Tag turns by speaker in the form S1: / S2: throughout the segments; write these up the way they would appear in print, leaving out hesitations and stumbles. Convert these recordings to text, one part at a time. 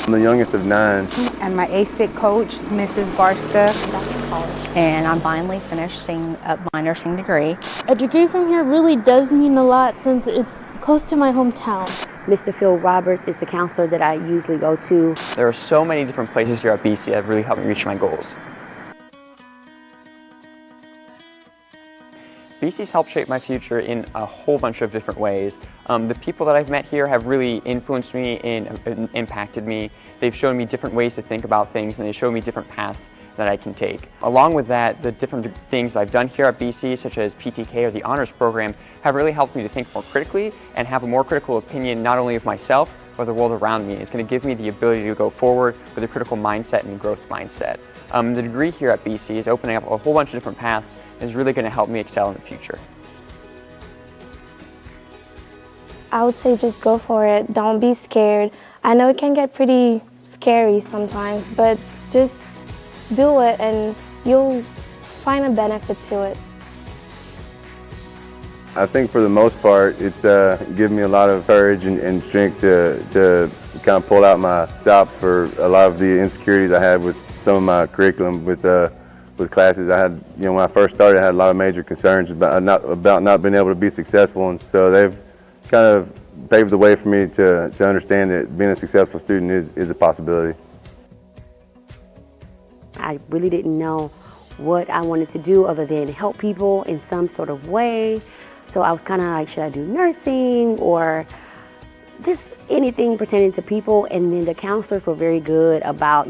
S1: I'm the youngest of 9.
S2: And my ASIC coach, Mrs. Barska.
S3: And I'm finally finishing up my nursing degree.
S4: A degree from here really does mean a lot since it's close to my hometown.
S5: Mr. Phil Roberts is the counselor that I usually go to.
S6: There are so many different places here at BC that have really helped me reach my goals. BC's helped shape my future in a whole bunch of different ways. The people that I've met here have really influenced me and impacted me. They've shown me different ways to think about things, and they show me different paths that I can take. Along with that, the different things I've done here at BC, such as PTK or the honors program, have really helped me to think more critically and have a more critical opinion not only of myself, but the world around me. It's going to give me the ability to go forward with a critical mindset and growth mindset. The degree here at BC is opening up a whole bunch of different paths and is really going to help me excel in the future.
S4: I would say just go for it. Don't be scared. I know it can get pretty scary sometimes, but just do it and you'll find a benefit to it.
S1: I think for the most part, it's given me a lot of courage and strength to kind of pull out my stops for a lot of the insecurities I had with some of my curriculum with classes. I had, when I first started, I had a lot of major concerns about not being able to be successful, and so they've kind of paved the way for me to understand that being a successful student is a possibility.
S5: I really didn't know what I wanted to do other than help people in some sort of way. So I was kind of like, should I do nursing or just anything pertaining to people? And then the counselors were very good about,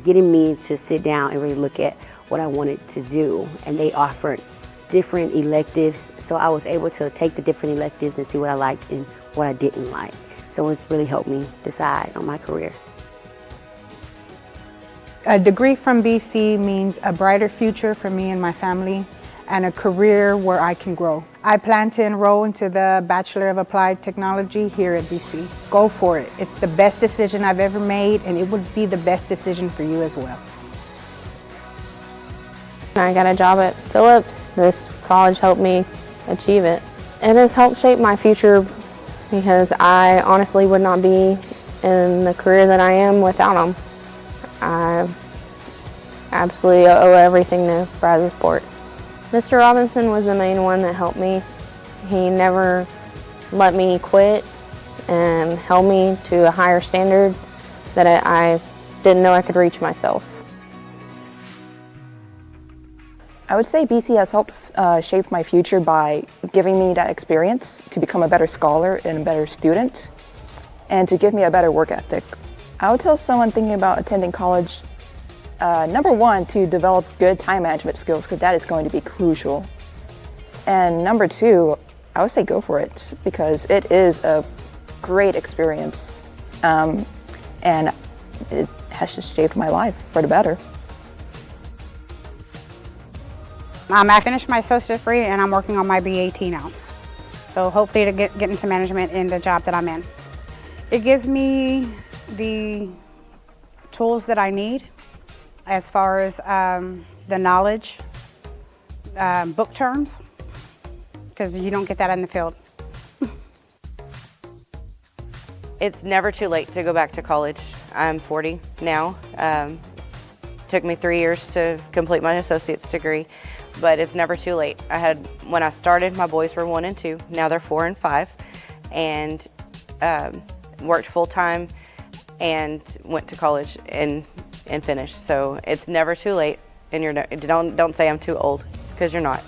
S5: getting me to sit down and really look at what I wanted to do. And they offered different electives. So I was able to take the different electives and see what I liked and what I didn't like. So it's really helped me decide on my career.
S2: A degree from BC means a brighter future for me and my family and a career where I can grow. I plan to enroll into the Bachelor of Applied Technology here at BC. Go for it. It's the best decision I've ever made, and it would be the best decision for you as well.
S7: I got a job at Phillips. This college helped me achieve it. It has helped shape my future because I honestly would not be in the career that I am without them. I absolutely owe everything to Brazosport. Mr. Robinson was the main one that helped me. He never let me quit and held me to a higher standard that I didn't know I could reach myself.
S8: I would say BC has helped shape my future by giving me that experience to become a better scholar and a better student, and to give me a better work ethic. I would tell someone thinking about attending college, number one, to develop good time management skills, because that is going to be crucial. And number two, I would say go for it, because it is a great experience, and it has just shaped my life for the better.
S2: I finished my associate's degree and I'm working on my BAT now. So hopefully to get into management in the job that I'm in. It gives me the tools that I need as far as the knowledge, book terms,
S9: because you don't get that in the field.
S10: It's never too late to go back to college. I'm 40 now. Took me 3 years to complete my associate's degree, but it's never too late. When I started, my boys were 1 and 2. Now they're 4 and 5, and worked full time and went to college and finished. So it's never too late, and don't say I'm too old, because you're not.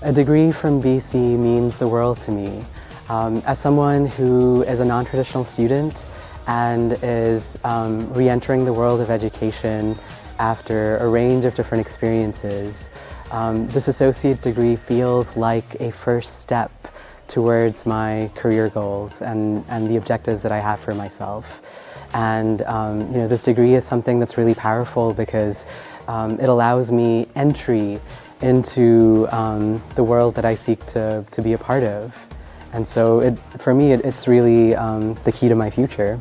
S11: A degree from BC means the world to me. As someone who is a non-traditional student and is re-entering the world of education after a range of different experiences, this associate degree feels like a first step towards my career goals and the objectives that I have for myself. And this degree is something that's really powerful because it allows me entry into the world that I seek to be a part of. And so for me, it's really the key to my future.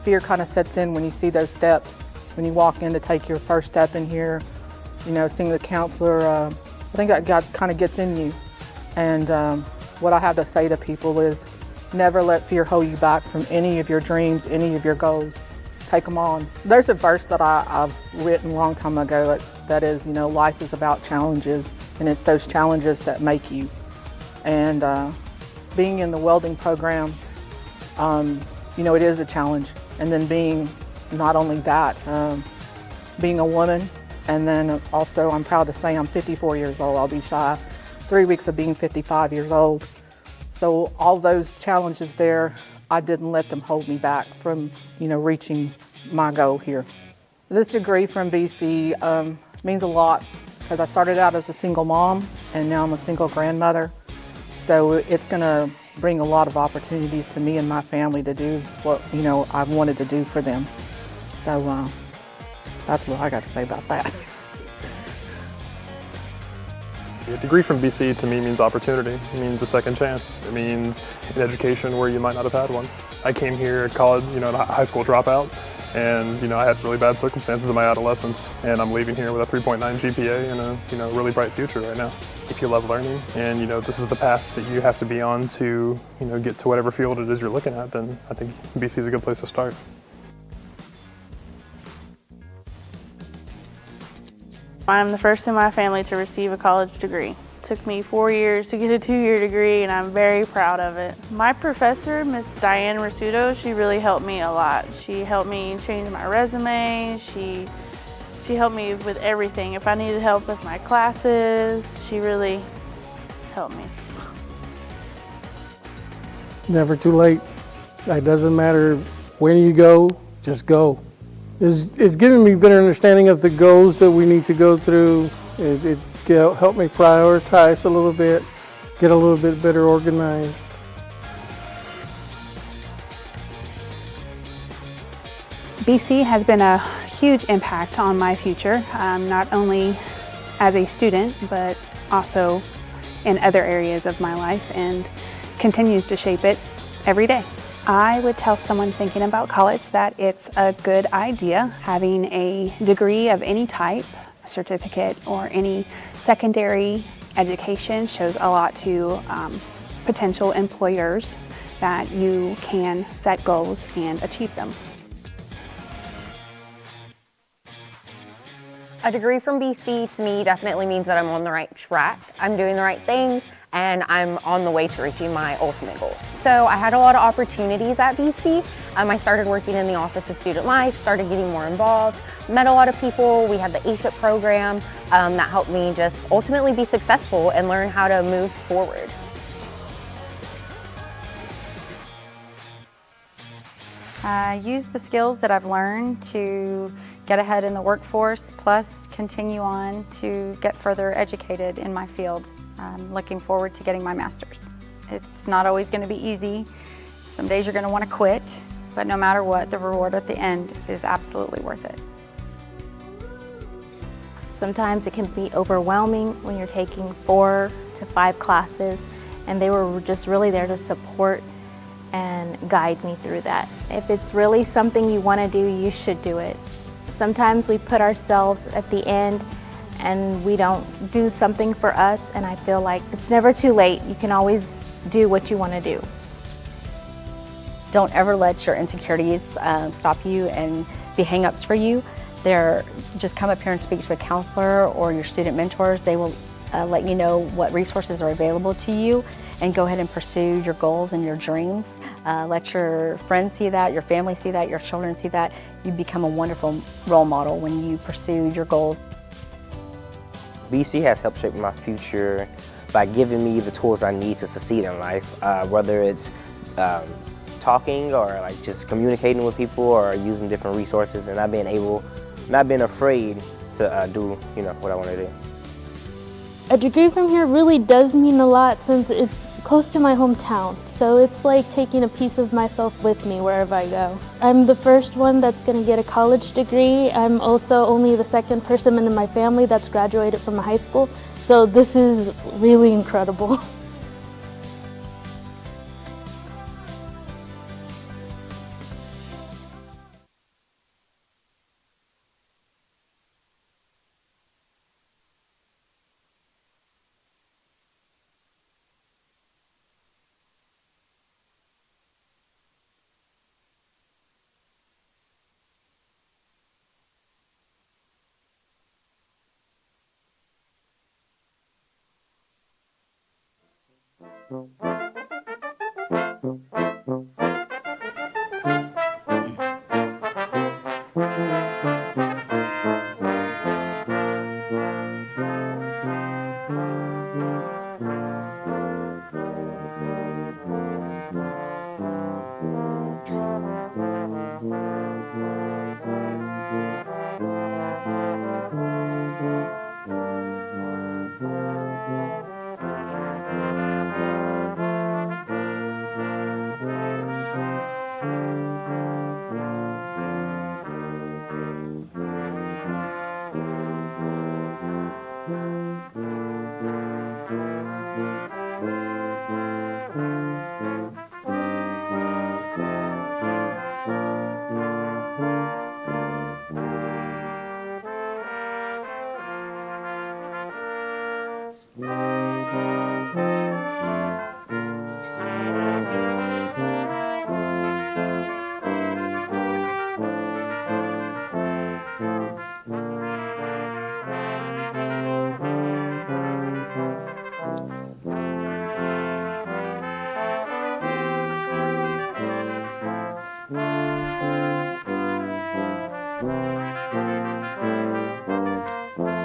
S12: Fear kind of sets in when you see those steps. When you walk in to take your first step in here, seeing the counselor, I think that kind of gets in you. And what I have to say to people is never let fear hold you back from any of your dreams, any of your goals. Take them on. There's a verse that I've written a long time ago that is, life is about challenges, and it's those challenges that make you. And being in the welding program, it is a challenge. And then being not only that, being a woman, and then also I'm proud to say I'm 54 years old. I'll be shy 3 weeks of being 55 years old. So all those challenges there, I didn't let them hold me back from, reaching my goal here. This degree from BC means a lot because I started out as a single mom and now I'm a single grandmother. So it's going to bring a lot of opportunities to me and my family to do what, I've wanted to do for them. So that's what I got to say about that.
S13: A degree from BC to me means opportunity. It means a second chance. It means an education where you might not have had one. I came here at college, a high school dropout, and I had really bad circumstances in my adolescence, and I'm leaving here with a 3.9 GPA and a really bright future right now. If you love learning and this is the path that you have to be on to get to whatever field it is you're looking at, then I think BC is a good place to start.
S14: I'm the first in my family to receive a college degree. It took me 4 years to get a 2-year degree, and I'm very proud of it. My professor, Miss Diane Rasudo, she really helped me a lot. She helped me change my resume. She helped me with everything. If I needed help with my classes, she really helped me.
S15: Never too late. It doesn't matter when you go, just go. It's given me a better understanding of the goals that we need to go through. It helped me prioritize a little bit, get a little bit better organized.
S2: BC has been a huge impact on my future, not only as a student, but also in other areas of my life, and continues to shape it every day. I would tell someone thinking about college that it's a good idea. Having a degree of any type, a certificate, or any secondary education shows a lot to potential employers that you can set goals and achieve them.
S3: A degree from BC to me definitely means that I'm on the right track. I'm doing the right things, and I'm on the way to reaching my ultimate goals. So I had a lot of opportunities at BC. I started working in the Office of Student Life, started getting more involved, met a lot of people. We had the ASIP program that helped me just ultimately be successful and learn how to move forward.
S16: Use the skills that I've learned to get ahead in the workforce, plus continue on to get further educated in my field. I'm looking forward to getting my master's. It's not always going to be easy. Some days you're going to want to quit, but no matter what, the reward at the end is absolutely worth it.
S4: Sometimes it can be overwhelming when you're taking 4 to 5 classes, and they were just really there to support and guide me through that. If it's really something you want to do, you should do it.
S9: Sometimes we put ourselves at the end and we don't do something for us, and I feel like it's never too late. You can always do what you want to do.
S17: Don't ever let your insecurities stop you and be hang-ups for you. Just come up here and speak to a counselor or your student mentors. They will let you know what resources are available to you, and go ahead and pursue your goals and your dreams. Let your friends see that, your family see that, your children see that. You become a wonderful role model when you pursue your goals.
S18: BC has helped shape my future by giving me the tools I need to succeed in life, whether it's talking or like just communicating with people or using different resources, and not being afraid to do what I want to do.
S19: A degree from here really does mean a lot since it's close to my hometown, so it's like taking a piece of myself with me wherever I go. I'm the first one that's going to get a college degree. I'm also only the second person in my family that's graduated from high school, so this is really incredible.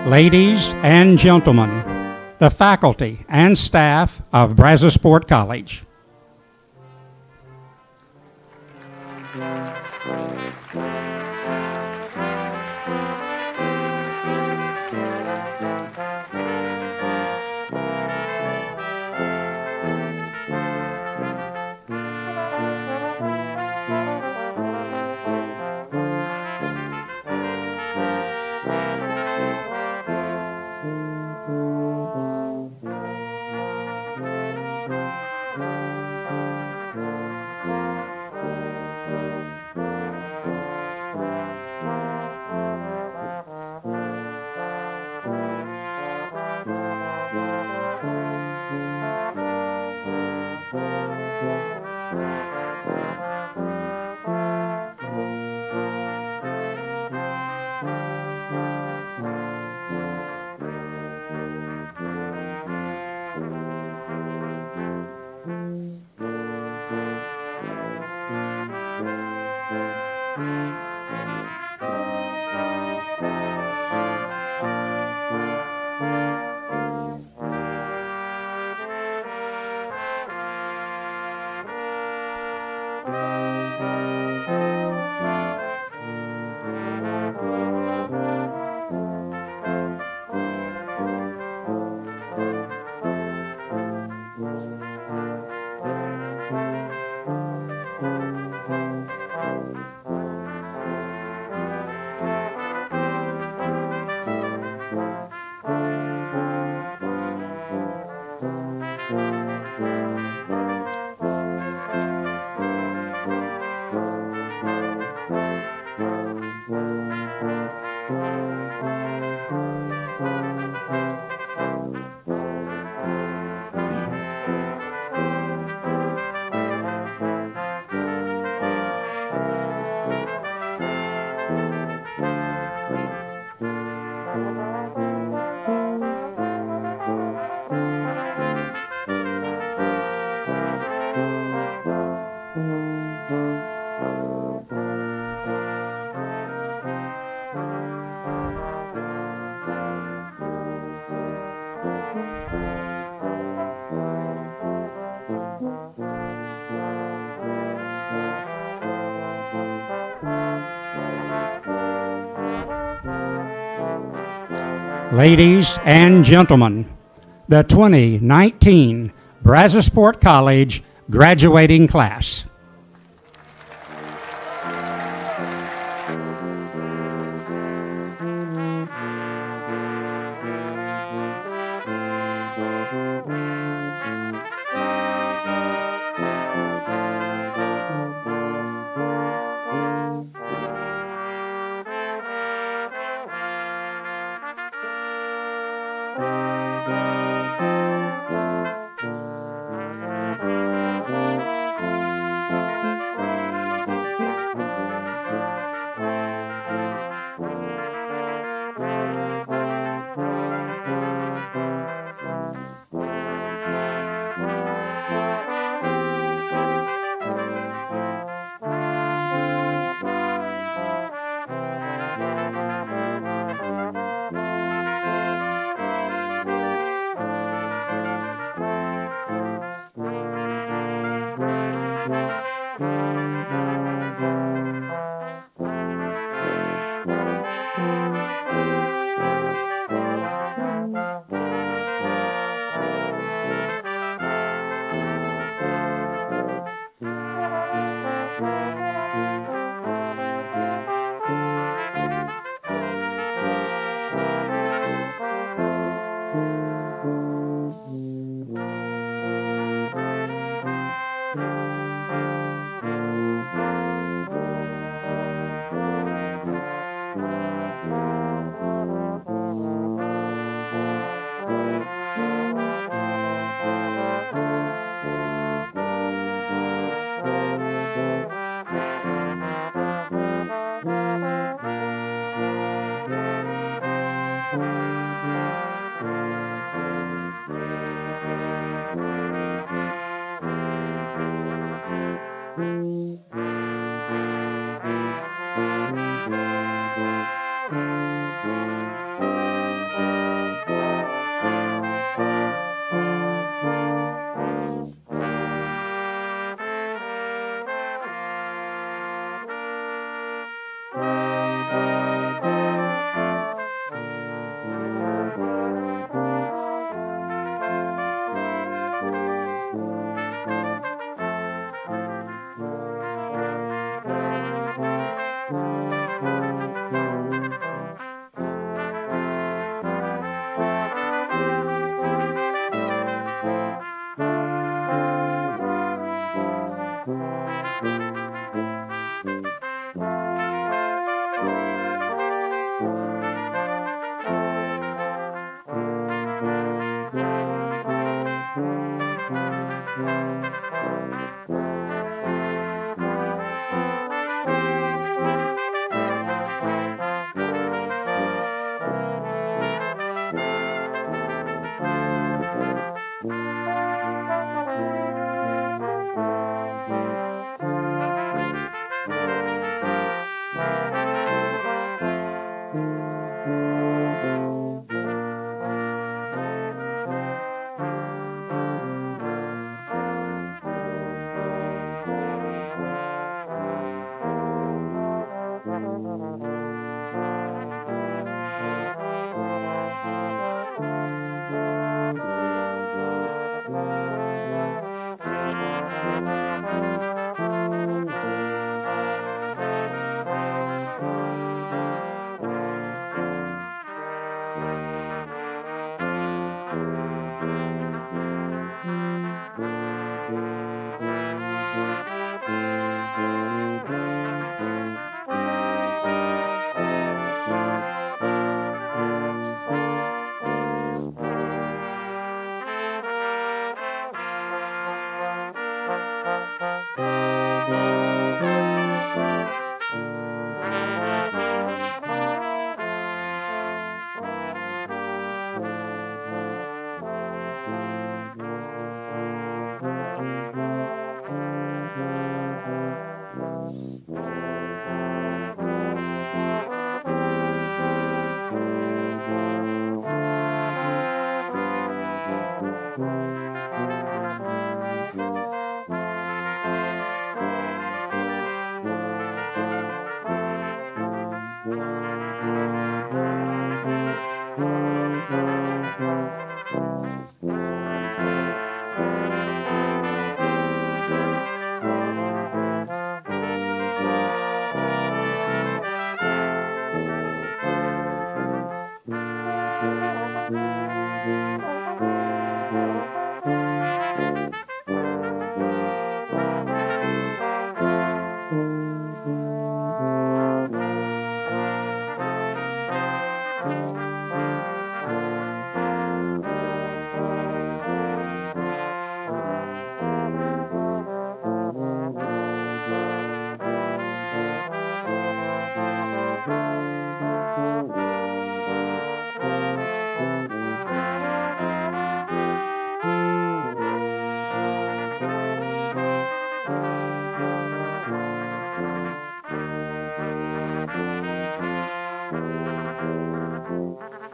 S20: Ladies and gentlemen, the faculty and staff of Brazosport College. Ladies and gentlemen, the 2019 Brazosport College graduating class.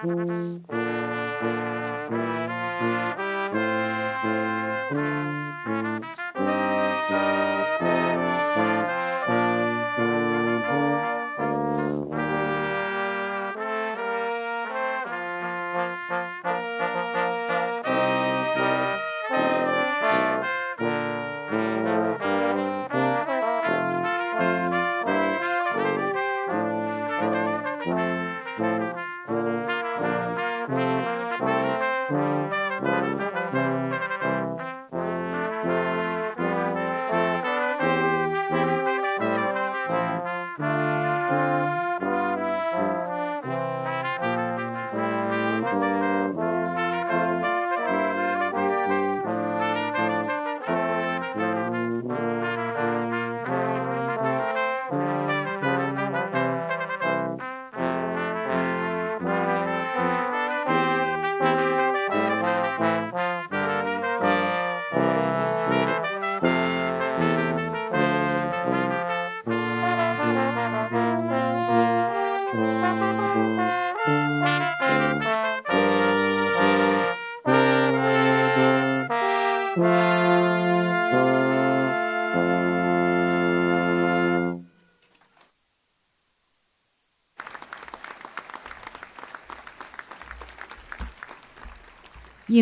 S2: You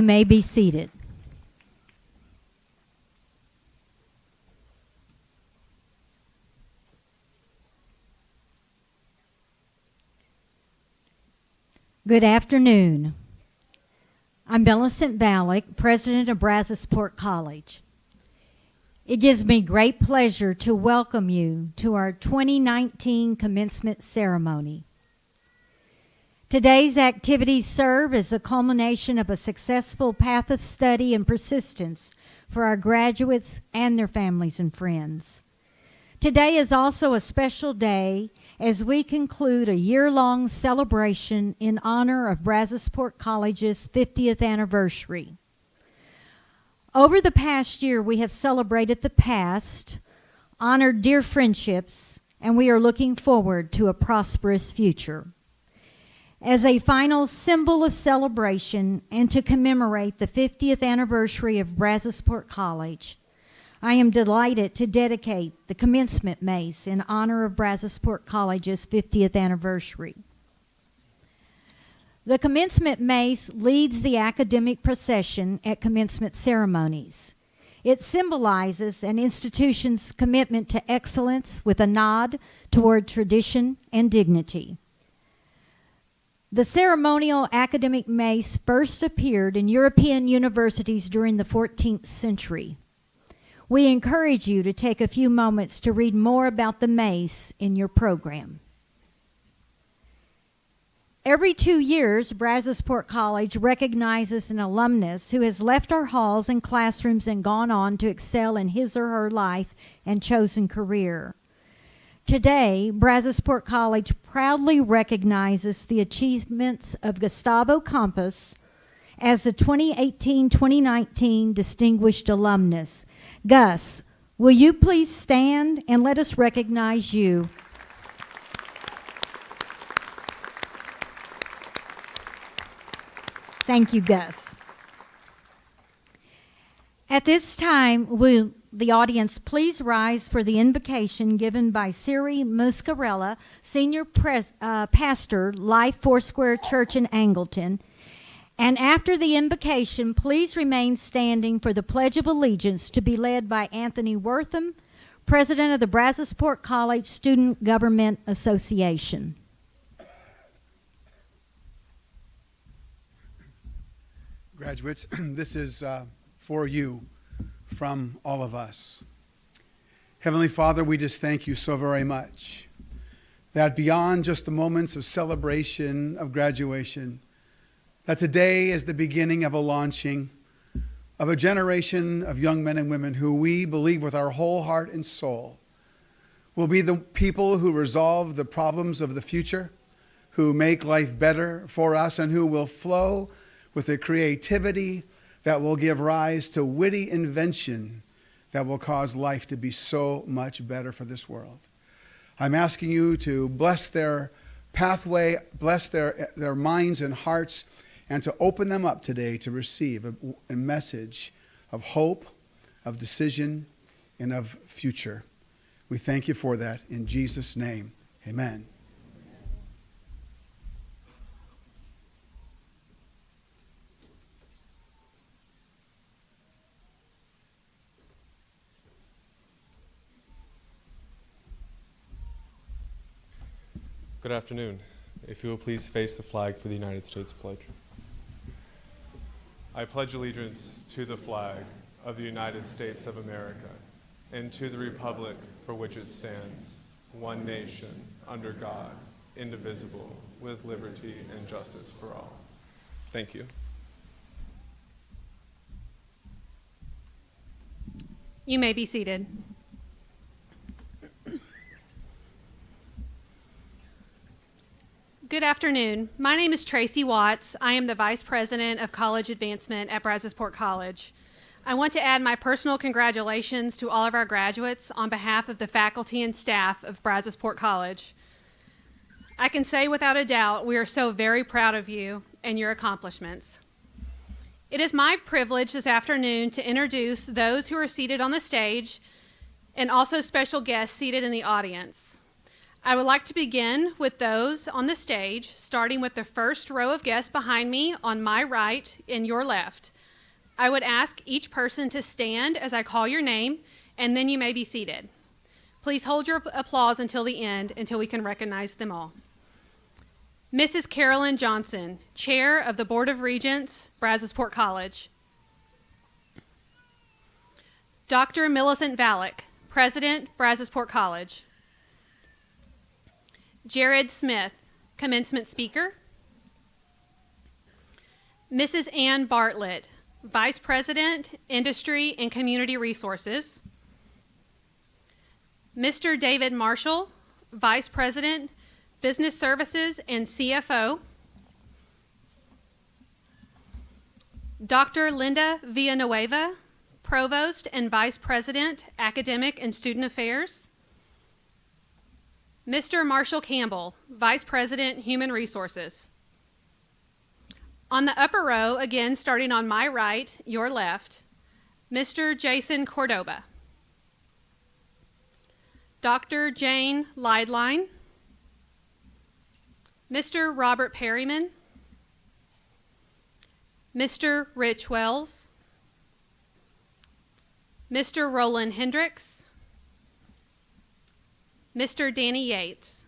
S2: may be seated. Good afternoon. I'm Millicent Ballack, President of Brazosport College. It gives me great pleasure to welcome you to our 2019 commencement ceremony. Today's activities serve as a culmination of a successful path of study and persistence for our graduates and their families and friends. Today is also a special day as we conclude a year-long celebration in honor of Brazosport College's 50th anniversary. Over the past year, we have celebrated the past, honored dear friendships, and we are looking forward to a prosperous future. As a final symbol of celebration and to commemorate the 50th anniversary of Brazosport College, I am delighted to dedicate the Commencement Mace in honor of Brazosport College's 50th anniversary. The Commencement Mace leads the academic procession at commencement ceremonies. It symbolizes an institution's commitment to excellence with a nod toward tradition and dignity. The ceremonial academic mace first appeared in European universities during the 14th century. We encourage you to take a few moments to read more about the mace in your program. Every 2 years, Brazosport College recognizes an alumnus who has left our halls and classrooms and gone on to excel in his or her life and chosen career. Today, Brazosport College proudly recognizes the achievements of Gustavo Campos as the 2018-2019 Distinguished Alumnus. Gus, will you please stand and let us recognize you? Thank you, Gus. At this time, will the audience please rise for the invocation given by Siri Muscarella, Senior Pastor, Life Foursquare Church in Angleton. And after the invocation, please remain standing for the Pledge of Allegiance to be led by Anthony Wortham, President of the Brazosport College Student Government Association.
S19: Graduates, this is for you from all of us. Heavenly Father, we just thank you so very much that beyond just the moments of celebration of graduation, that today is the beginning of a launching of a generation of young men and women who we believe with our whole heart and soul will be the people who resolve the problems of the future, who make life better for us, and who will flow with a creativity that will give rise to witty invention that will cause life to be so much better for this world. I'm asking you to bless their
S21: pathway, bless their minds and hearts, and to open them up today to receive a message of hope, of decision, and of future. We thank you for that in Jesus' name. Amen.
S22: Good afternoon. If you will please face the flag for the United States pledge. I pledge allegiance to the flag of the United States of America and to the republic for which it stands, one nation, under God, indivisible, with liberty and justice for all. Thank you.
S23: You may be seated. Good afternoon. My name is Tracy Watts. I am the Vice President of College Advancement at Brazosport College. I want to add my personal congratulations to all of our graduates on behalf of the faculty and staff of Brazosport College. I can say without a doubt we are so very proud of you and your accomplishments. It is my privilege this afternoon to introduce those who are seated on the stage and also special guests seated in the audience. I would like to begin with those on the stage, starting with the first row of guests behind me on my right and your left. I would ask each person to stand as I call your name, and then you may be seated. Please hold your applause until the end, until we can recognize them all. Mrs. Carolyn Johnson, Chair of the Board of Regents, Brazosport College. Dr. Millicent Valek, President, Brazosport College. Jared Smith, Commencement Speaker. Mrs. Ann Bartlett, Vice President, Industry and Community Resources. Mr. David Marshall, Vice President, Business Services and CFO. Dr. Linda Villanueva, Provost and Vice President, Academic and Student Affairs. Mr. Marshall Campbell, Vice President, Human Resources. On the upper row, again starting on my right, your left, Mr. Jason Cordoba. Dr. Jane Leidline. Mr. Robert Perryman. Mr. Rich Wells. Mr. Roland Hendricks. Mr. Danny Yates.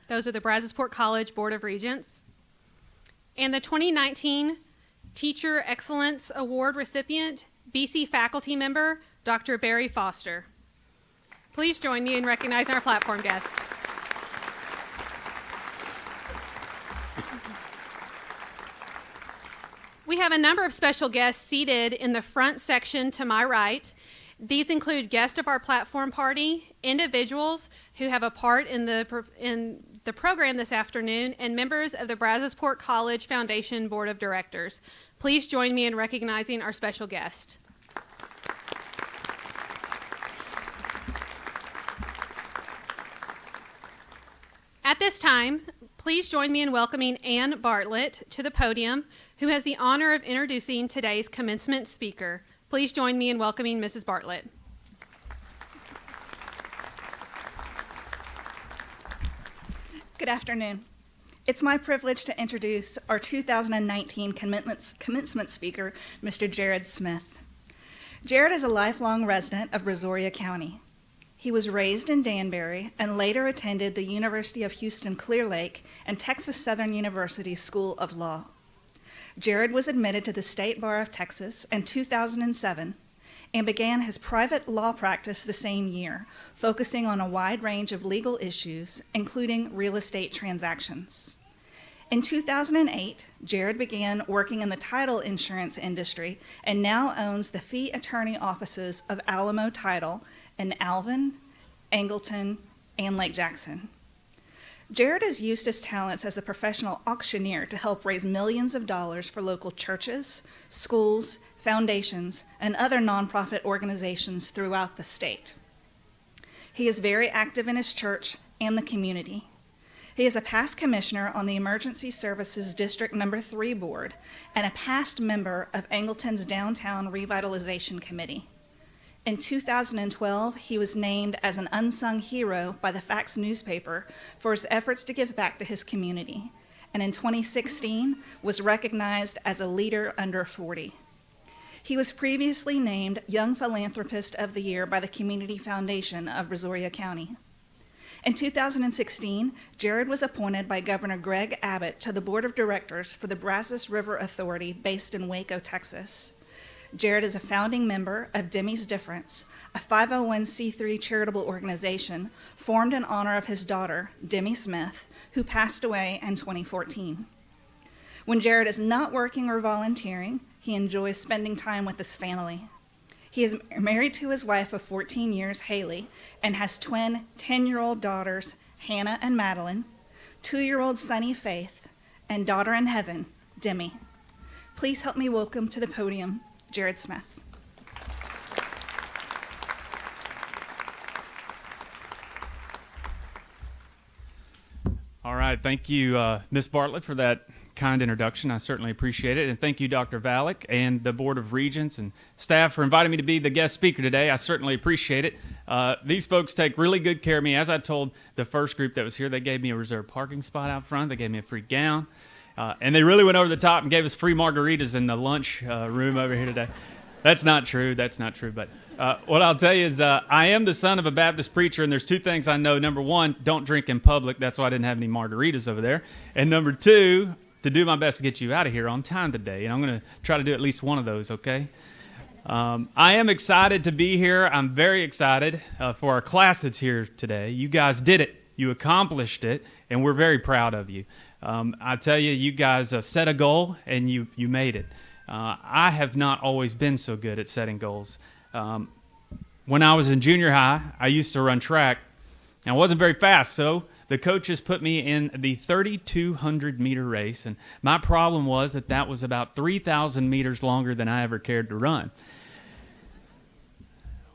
S23: Those are the Brazosport College Board of Regents. And the 2019 Teacher Excellence Award recipient, BC faculty member, Dr. Barry Foster. Please join me in recognizing our platform guest. We have a number of special guests seated in the front section to my right. These include guests of our platform party, individuals who have a part in the program this afternoon, and members of the Brazosport College Foundation Board of Directors. Please join me in recognizing our special guest. At this time, please join me in welcoming Ann Bartlett to the podium, who has the honor of introducing today's commencement speaker. Please join me in welcoming Mrs. Bartlett.
S24: Good afternoon. It's my privilege to introduce our 2019 commencement speaker, Mr. Jared Smith. Jared is a lifelong resident of Brazoria County. He was raised in Danbury and later attended the University of Houston Clear Lake and Texas Southern University School of Law. Jared was admitted to the State Bar of Texas in 2007 and began his private law practice the same year, focusing on a wide range of legal issues, including real estate transactions. In 2008, Jared began working in the title insurance industry and now owns the fee attorney offices of Alamo Title in Alvin, Angleton, and Lake Jackson. Jared has used his talents as a professional auctioneer to help raise millions of dollars for local churches, schools, foundations, and other nonprofit organizations throughout the state. He is very active in his church and the community. He is a past commissioner on the Emergency Services District Number 3 Board and a past member of Angleton's Downtown Revitalization Committee. In 2012, he was named as an unsung hero by the Facts newspaper for his efforts to give back to his community, and in 2016 was recognized as a leader under 40. He was previously named Young Philanthropist of the Year by the Community Foundation of Brazoria County. In 2016, Jared was appointed by Governor Greg Abbott to the Board of Directors for the Brazos River Authority based in Waco, Texas. Jared is a founding member of Demi's Difference, a 501c3 charitable organization formed in honor of his daughter, Demi Smith, who passed away in 2014. When Jared is not working or volunteering, he enjoys spending time with his family. He is married to his wife of 14 years, Haley, and has twin 10-year-old daughters, Hannah and Madeline, 2-year-old Sunny Faith, and daughter in heaven, Demi. Please help me welcome to the podium, Jared Smith.
S1: All right, thank you, Ms. Bartlett, for that kind introduction. I certainly appreciate it. And thank you, Dr. Valek, and the Board of Regents and staff for inviting me to be the guest speaker today. I certainly appreciate it. These folks take really good care of me. As I told the first group that was here, they gave me a reserved parking spot out front. They gave me a free gown. And they really went over the top and gave us free margaritas in the lunch room over here today. That's not true. That's not true. But what I'll tell you is I am the son of a Baptist preacher, and there's two things I know. Number one, don't drink in public. That's why I didn't have any margaritas over there. And number two, to do my best to get you out of here on time today. And I'm going to try to do at least one of those, okay? I am excited to be here. I'm very excited for our class that's here today. You guys did it. You accomplished it, and we're very proud of you. I tell you, you guys set a goal, and you made it. I have not always been so good at setting goals. When I was in junior high, I used to run track, and I wasn't very fast, so the coaches put me in the 3,200-meter race, and my problem was that was about 3,000 meters longer than I ever cared to run.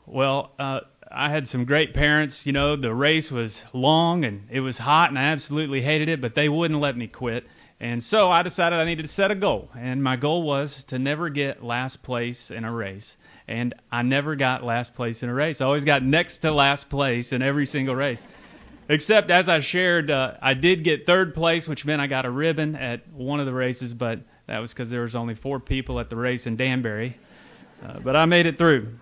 S1: Well, I had some great parents. You know, the race was long, and it was hot, and I absolutely hated it, but they wouldn't let me quit. And so I decided I needed to set a goal, and my goal was to never get last place in a race. And I never got last place in a race. I always got next to last place in every single race. Except, as I shared, I did get third place, which meant I got a ribbon at one of the races, but that was because there was only 4 people at the race in Danbury. But I made it through.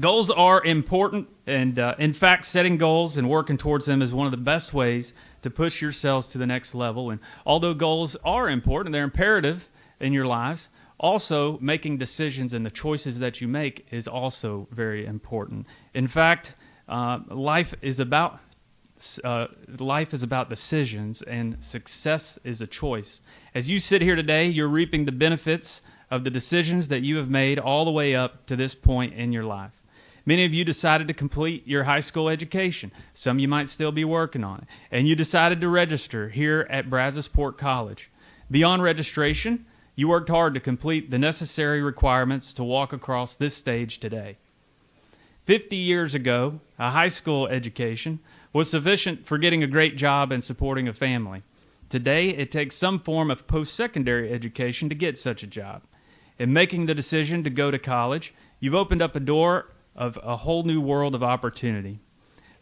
S1: Goals are important, and in fact, setting goals and working towards them is one of the best ways to push yourselves to the next level. And although goals are important, they're imperative in your lives, also making decisions and the choices that you make is also very important. In fact, life is about decisions, and success is a choice. As you sit here today, you're reaping the benefits of the decisions that you have made all the way up to this point in your life. Many of you decided to complete your high school education. Some of you might still be working on it. And you decided to register here at Brazosport College. Beyond registration, you worked hard to complete the necessary requirements to walk across this stage today. 50 years ago, a high school education was sufficient for getting a great job and supporting a family. Today, it takes some form of post-secondary education to get such a job. In making the decision to go to college, you've opened up a door of a whole new world of opportunity.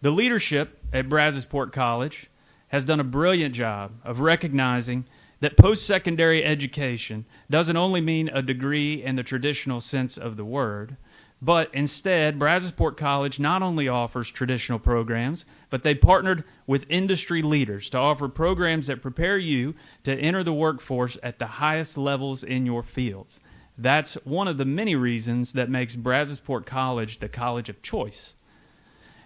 S1: The leadership at Brazosport College has done a brilliant job of recognizing that post-secondary education doesn't only mean a degree in the traditional sense of the word, but instead, Brazosport College not only offers traditional programs, but they partnered with industry leaders to offer programs that prepare you to enter the workforce at the highest levels in your fields. That's one of the many reasons that makes Brazosport College the college of choice.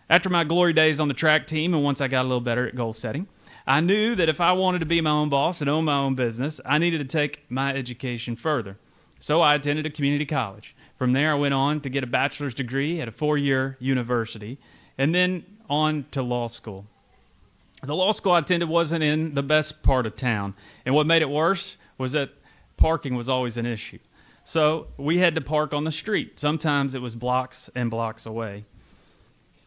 S1: After my glory days on the track team, and once I got a little better at goal setting, I knew that if I wanted to be my own boss and own my own business, I needed to take my education further. So I attended a community college. From there, I went on to get a bachelor's degree at a 4-year university, and then on to law school. The law school I attended wasn't in the best part of town, and what made it worse was that parking was always an issue. So we had to park on the street. Sometimes it was blocks and blocks away.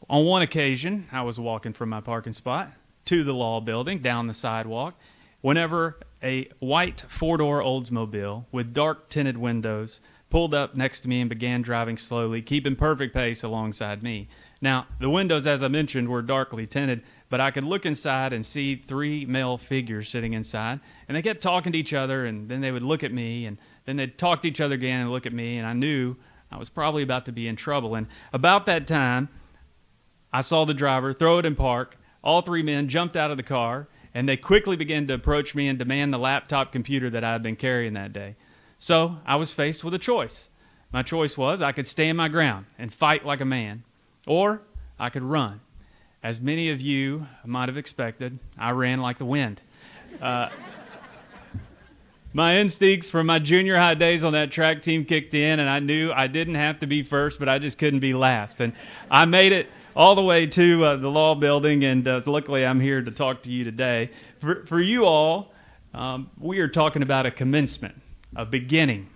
S1: On one occasion, I was walking from my parking spot. to the law building down the sidewalk whenever a white four-door Oldsmobile with dark tinted windows pulled up next to me and began driving slowly, keeping perfect pace alongside me. Now, the windows, as I mentioned, were darkly tinted, but I could look inside and see 3 male figures sitting inside, and they kept talking to each other, and then they would look at me, and then they'd talk to each other again and look at me, and I knew I was probably about to be in trouble. And about that time, I saw the driver throw it in park. All 3 men jumped out of the car, and they quickly began to approach me and demand the laptop computer that I had been carrying that day. So I was faced with a choice. My choice was I could stand my ground and fight like a man, or I could run. As many of you might have expected, I ran like the wind. My instincts from my junior high days on that track team kicked in, and I knew I didn't have to be first, but I just couldn't be last. And I made it all the way to the law building, and luckily I'm here to talk to you today. For you all, we are talking about a commencement, a beginning,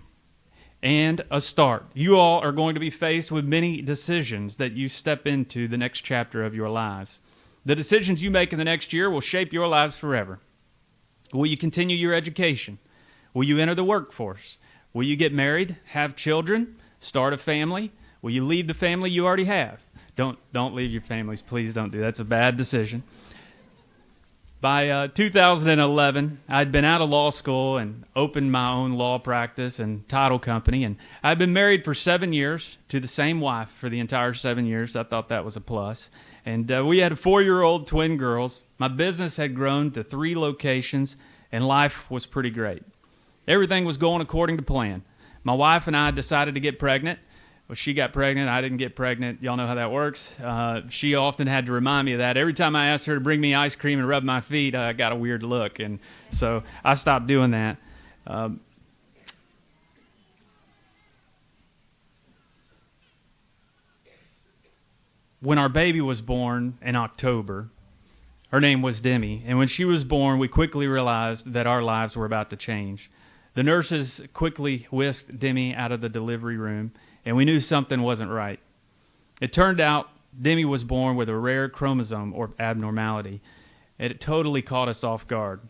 S1: and a start. You all are going to be faced with many decisions that you step into the next chapter of your lives. The decisions you make in the next year will shape your lives forever. Will you continue your education? Will you enter the workforce? Will you get married, have children, start a family? Will you leave the family you already have? Don't leave your families. Please don't do that. That's a bad decision. By 2011, I'd been out of law school and opened my own law practice and title company, and I'd been married for 7 years to the same wife for the entire 7 years. I thought that was a plus. And we had 4-year-old twin girls. My business had grown to 3 locations, and life was pretty great. Everything was going according to plan. My wife and I decided to get pregnant. Well, she got pregnant. I didn't get pregnant. Y'all know how that works. She often had to remind me of that. Every time I asked her to bring me ice cream and rub my feet, I got a weird look. And so I stopped doing that. When our baby was born in October, her name was Demi. And when she was born, we quickly realized that our lives were about to change. The nurses quickly whisked Demi out of the delivery room, and we knew something wasn't right. It turned out Demi was born with a rare chromosome or abnormality, and it totally caught us off guard.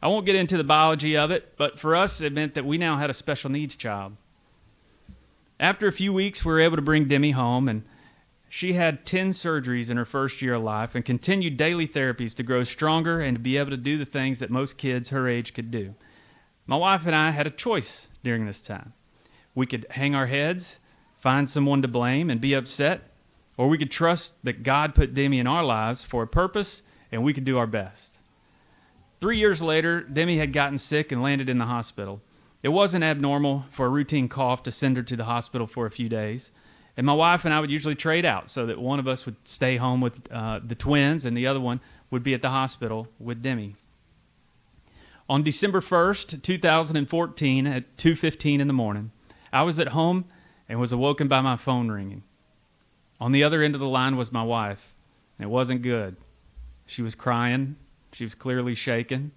S1: I won't get into the biology of it, but for us it meant that we now had a special needs child. After a few weeks, we were able to bring Demi home, and she had 10 surgeries in her first year of life and continued daily therapies to grow stronger and to be able to do the things that most kids her age could do. My wife and I had a choice during this time. We could hang our heads, find someone to blame, and be upset, or we could trust that God put Demi in our lives for a purpose, and we could do our best. 3 years later, Demi had gotten sick and landed in the hospital. It wasn't abnormal for a routine cough to send her to the hospital for a few days, and my wife and I would usually trade out so that one of us would stay home with the twins and the other one would be at the hospital with Demi. On December 1st, 2014, at 2:15 in the morning, I was at home and was awoken by my phone ringing. On the other end of the line was my wife, and it wasn't good. She was crying, she was clearly shaken,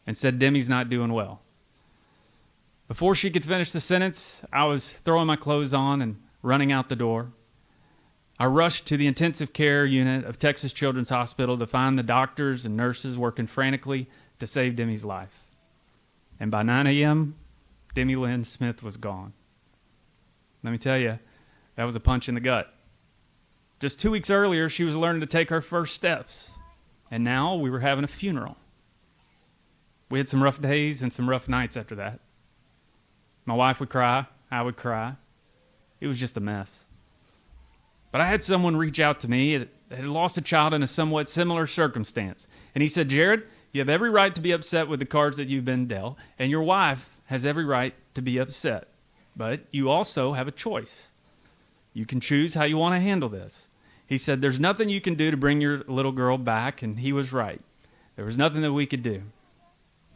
S1: and said Demi's not doing well. Before she could finish the sentence, I was throwing my clothes on and running out the door. I rushed to the intensive care unit of Texas Children's Hospital to find the doctors and nurses working frantically to save Demi's life. And by 9 a.m., Demi Lynn Smith was gone. Let me tell you, that was a punch in the gut. Just 2 weeks earlier, she was learning to take her first steps. And now we were having a funeral. We had some rough days and some rough nights after that. My wife would cry, I would cry. It was just a mess. But I had someone reach out to me that had lost a child in a somewhat similar circumstance. And he said, Jared, you have every right to be upset with the cards that you've been dealt, and your wife has every right to be upset. But you also have a choice. You can choose how you want to handle this. He said, there's nothing you can do to bring your little girl back, and he was right. There was nothing that we could do.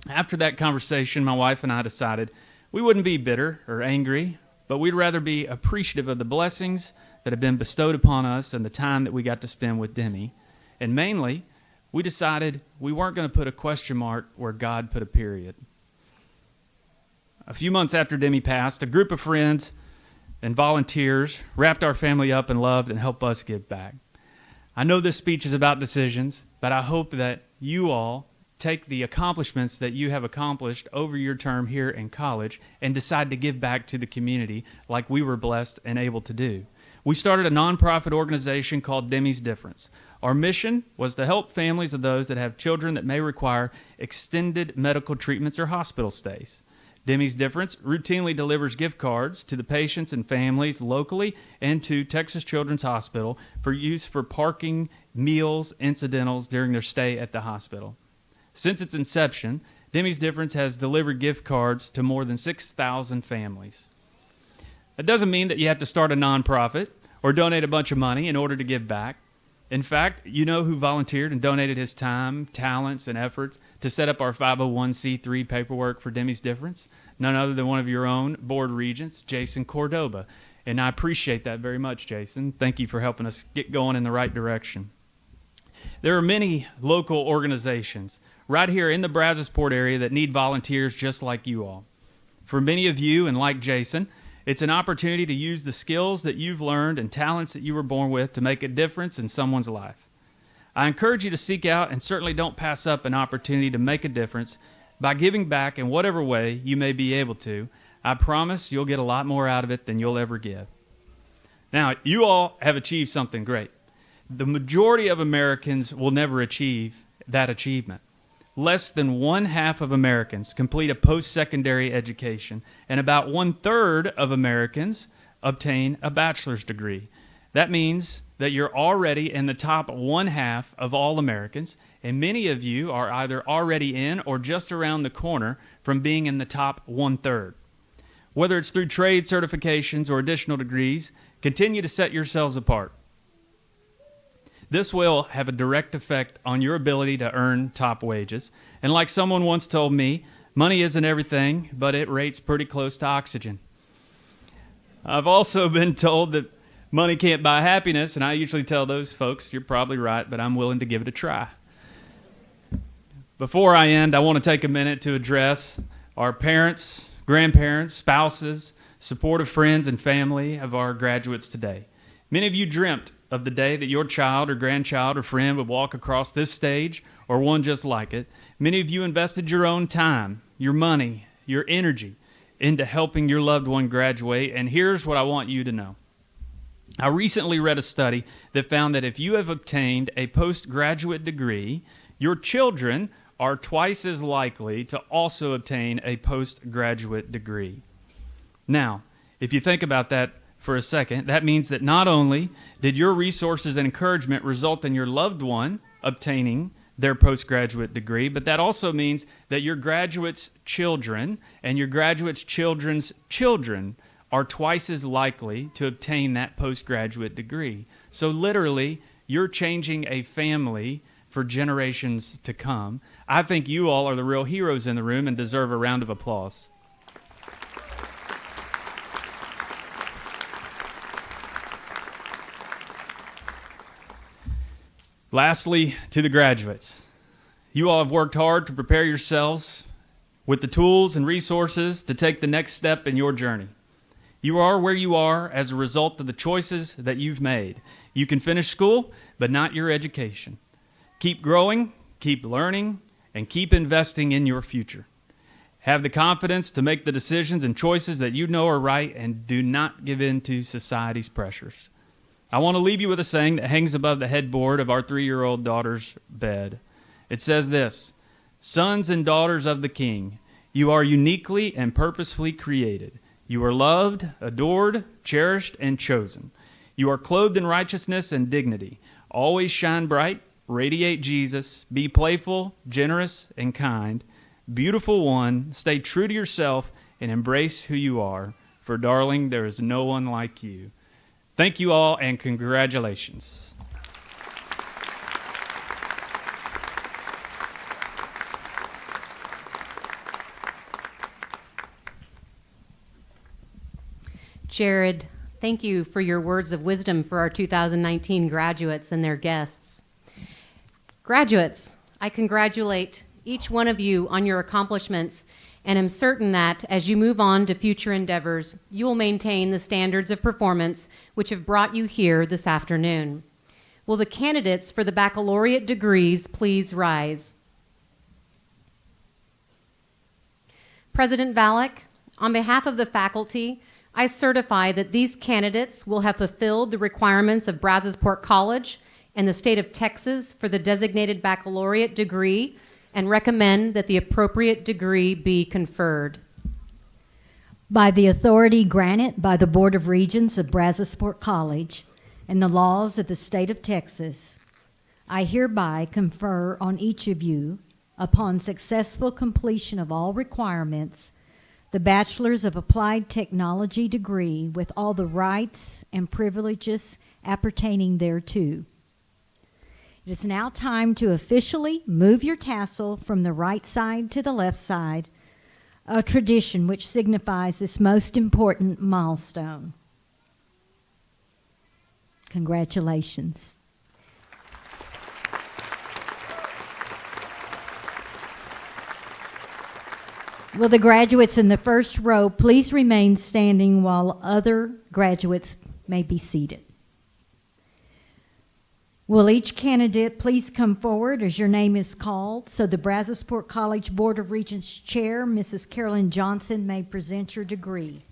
S1: After that conversation, my wife and I decided we wouldn't be bitter or angry, but we'd rather be appreciative of the blessings that have been bestowed upon us and the time that we got to spend with Demi. And mainly, we decided we weren't going to put a question mark where God put a period. A few months after Demi passed, a group of friends and volunteers wrapped our family up in love and helped us give back. I know this speech is about decisions, but but I hope that you all take the accomplishments that you have accomplished over your term here in college and decide to give back to the community like we were blessed and able to do. We started a nonprofit organization called Demi's Difference. Our mission was to help families of those that have children that may require extended medical treatments or hospital stays. Demi's Difference routinely delivers gift cards to the patients and families locally and to Texas Children's Hospital for use for parking, meals, incidentals during their stay at the hospital. Since its inception, Demi's Difference has delivered gift cards to more than 6,000 families. That doesn't mean that you have to start a nonprofit or donate a bunch of money in order to give back. In fact, you know who volunteered and donated his time, talents, and efforts to set up our 501c3 paperwork for Demi's Difference? None other than one of your own board regents, Jason Cordoba. And I appreciate that very much, Jason. Thank you for helping us get going in the right direction. There are many local organizations right here in the Brazosport area that need volunteers just like you all. For many of you, and like Jason, it's an opportunity to use the skills that you've learned and talents that you were born with to make a difference in someone's life. I encourage you to seek out and certainly don't pass up an opportunity to make a difference by giving back in whatever way you may be able to. I promise you'll get a lot more out of it than you'll ever give. Now, you all have achieved something great. The majority of Americans will never achieve that achievement. Less than 1/2 of Americans complete a post-secondary education, and about 1/3 of Americans obtain a bachelor's degree. That means that you're already in the top 1/2 of all Americans, and many of you are either already in or just around the corner from being in the top 1/3. Whether it's through trade certifications or additional degrees, continue to set yourselves apart. This will have a direct effect on your ability to earn top wages. And like someone once told me, money isn't everything, but it rates pretty close to oxygen. I've also been told that money can't buy happiness, and I usually tell those folks, you're probably right, but I'm willing to give it a try. Before I end, I want to take a minute to address our parents, grandparents, spouses, supportive friends, and family of our graduates today. Many of you dreamt of the day that your child or grandchild or friend would walk across this stage or one just like it. Many of you invested your own time, your money, your energy into helping your loved one graduate, and here's what I want you to know. I recently read a study that found that if you have obtained a postgraduate degree, your children are twice as likely to also obtain a postgraduate degree. Now, if you think about that for a second, that means that not only did your resources and encouragement result in your loved one obtaining their postgraduate degree, but that also means that your graduates' children and your graduates' children's children are twice as likely to obtain that postgraduate degree. So literally, you're changing a family for generations to come. I think you all are the real heroes in the room and deserve a round of applause. Lastly, to the graduates, you all have worked hard to prepare yourselves with the tools and resources to take the next step in your journey. You are where you are as a result of the choices that you've made. You can finish school, but not your education. Keep growing, keep learning, and keep investing in your future. Have the confidence to make the decisions and choices that you know are right, and do not give in to society's pressures. I want to leave you with a saying that hangs above the headboard of our 3-year-old daughter's bed. It says this: "Sons and daughters of the King, you are uniquely and purposefully created. You are loved, adored, cherished, and chosen. You are clothed in righteousness and dignity. Always shine bright, radiate Jesus, be playful, generous, and kind. Beautiful one, stay true to yourself and embrace who you are. For darling, there is no one like you." Thank you all, and congratulations.
S5: Jared, thank you for your words of wisdom for our 2019 graduates and their guests. Graduates, I congratulate each one of you on your accomplishments, and am certain that as you move on to future endeavors, you will maintain the standards of performance which have brought you here this afternoon. Will the candidates for the baccalaureate degrees please rise? President Valak, on behalf of the faculty, I certify that these candidates will have fulfilled the requirements of Brazosport College and the state of Texas for the designated baccalaureate degree and recommend that the appropriate degree be conferred.
S6: By the authority granted by the Board of Regents of Brazosport College and the laws of the state of Texas, I hereby confer on each of you, upon successful completion of all requirements, the Bachelor's of Applied Technology degree with all the rights and privileges appertaining thereto. It is now time to officially move your tassel from the right side to the left side, a tradition which signifies this most important milestone. Congratulations. Will the graduates in the first row please remain standing while other graduates may be seated? Will each candidate please come forward as your name is called so the Brazosport College Board of Regents Chair, Mrs. Carolyn Johnson, may present your degree.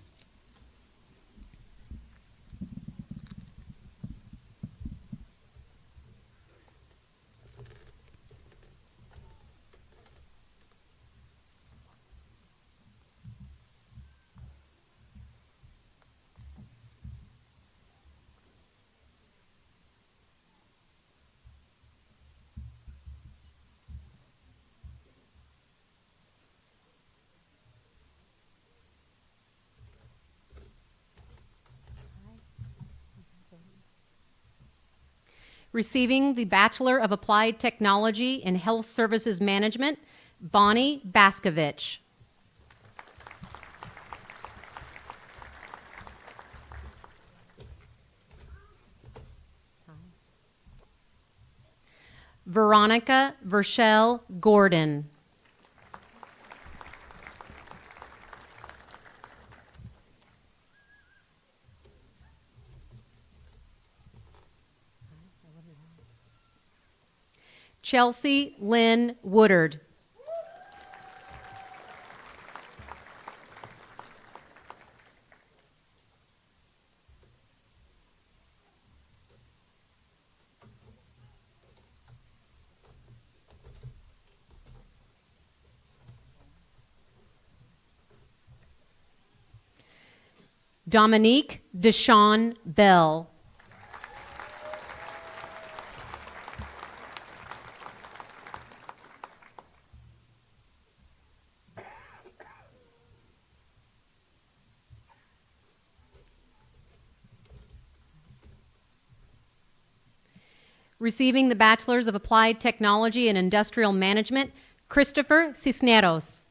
S5: Receiving the Bachelor of Applied Technology in Health Services Management, Bonnie Baskovich. Veronica Vershell Gordon. Chelsea Lynn Woodard. Dominique Deshawn Bell. Receiving the Bachelor's of Applied Technology in Industrial Management, Christopher Cisneros.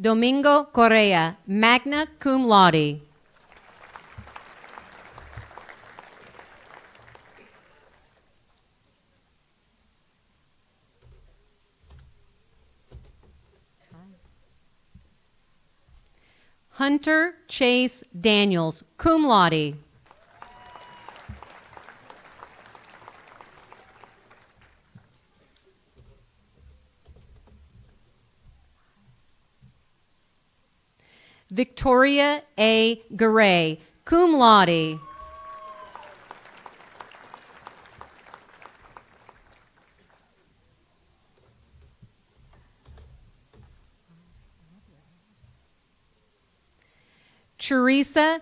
S5: Domingo Correa, magna cum laude. Hunter Chase Daniels, cum laude. Victoria A. Garay, cum laude. Teresa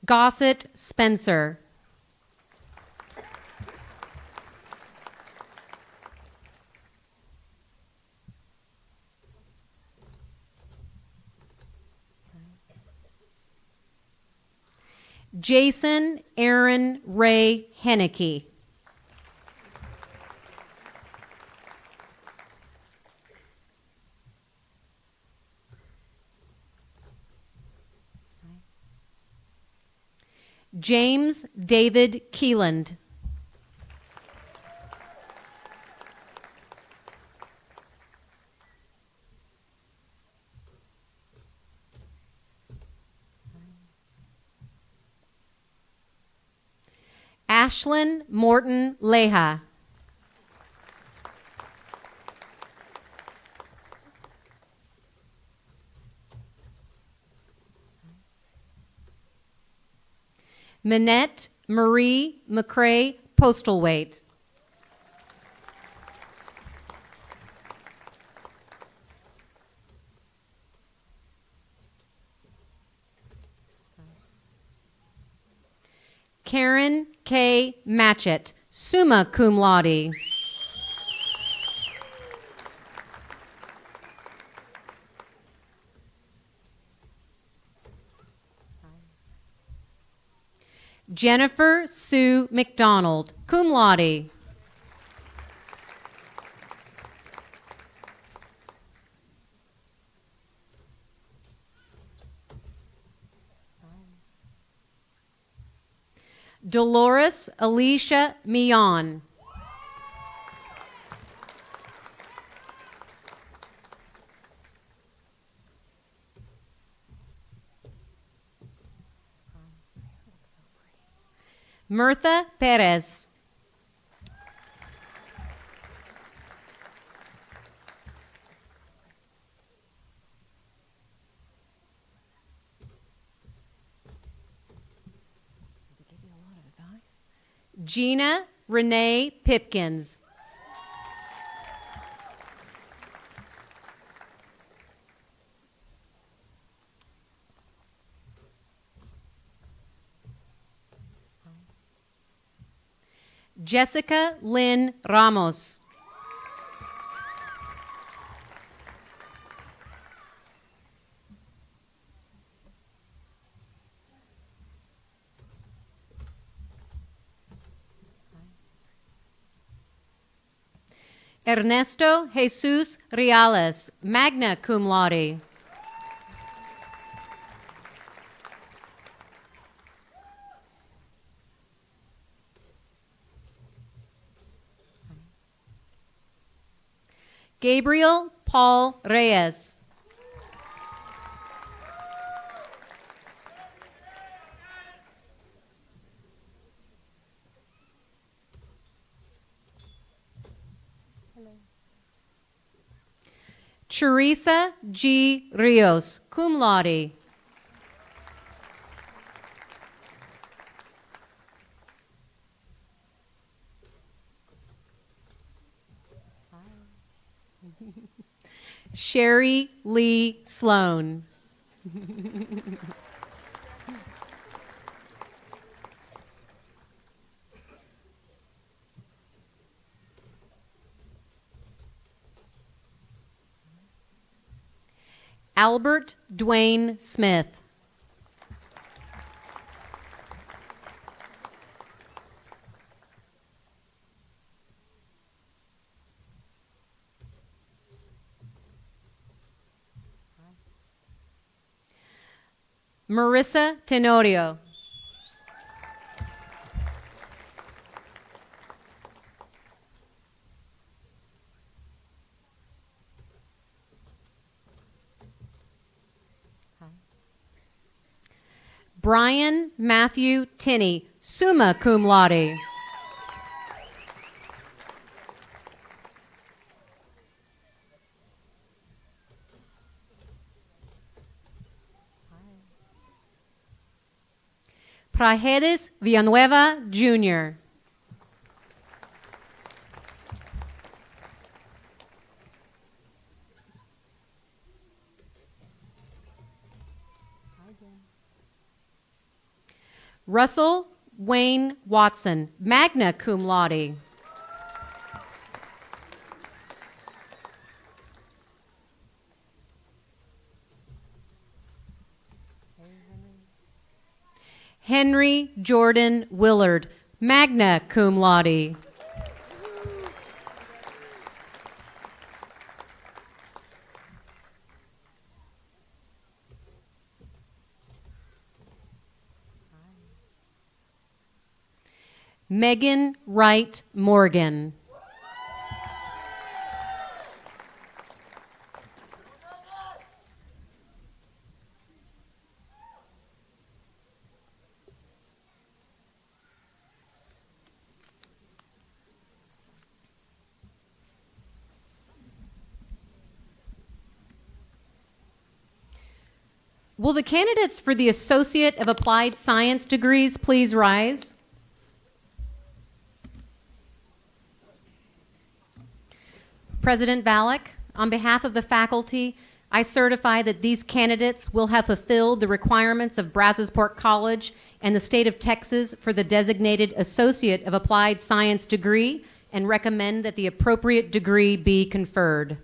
S5: Gossett Spencer. Jason Aaron Ray Henneke. James David Keeland. Ashlyn Morton Leha. Minette Marie McCrae Postalwaite. Karen K. Matchett, summa cum laude. Jennifer Sue McDonald, cum laude. Dolores Alicia Mion. Mirtha Perez. Gina Renee Pipkins. Jessica Lynn Ramos. Ernesto Jesus Reales, magna cum laude. Gabriel Paul Reyes. Teresa G. Rios, cum laude. Sherry Lee Sloan. Albert Dwayne Smith. Marissa Tenorio. Brian Matthew Tinney, summa cum laude. Prajedes Villanueva, Jr. Russell Wayne Watson, magna cum laude. Henry Jordan Willard, magna cum laude. Megan Wright Morgan. Will the candidates for the Associate of Applied Science degrees please rise? President Valak, on behalf of the faculty, I certify that these candidates will have fulfilled the requirements of Brazosport College and the state of Texas for the designated Associate of Applied Science degree and recommend that the appropriate degree be conferred.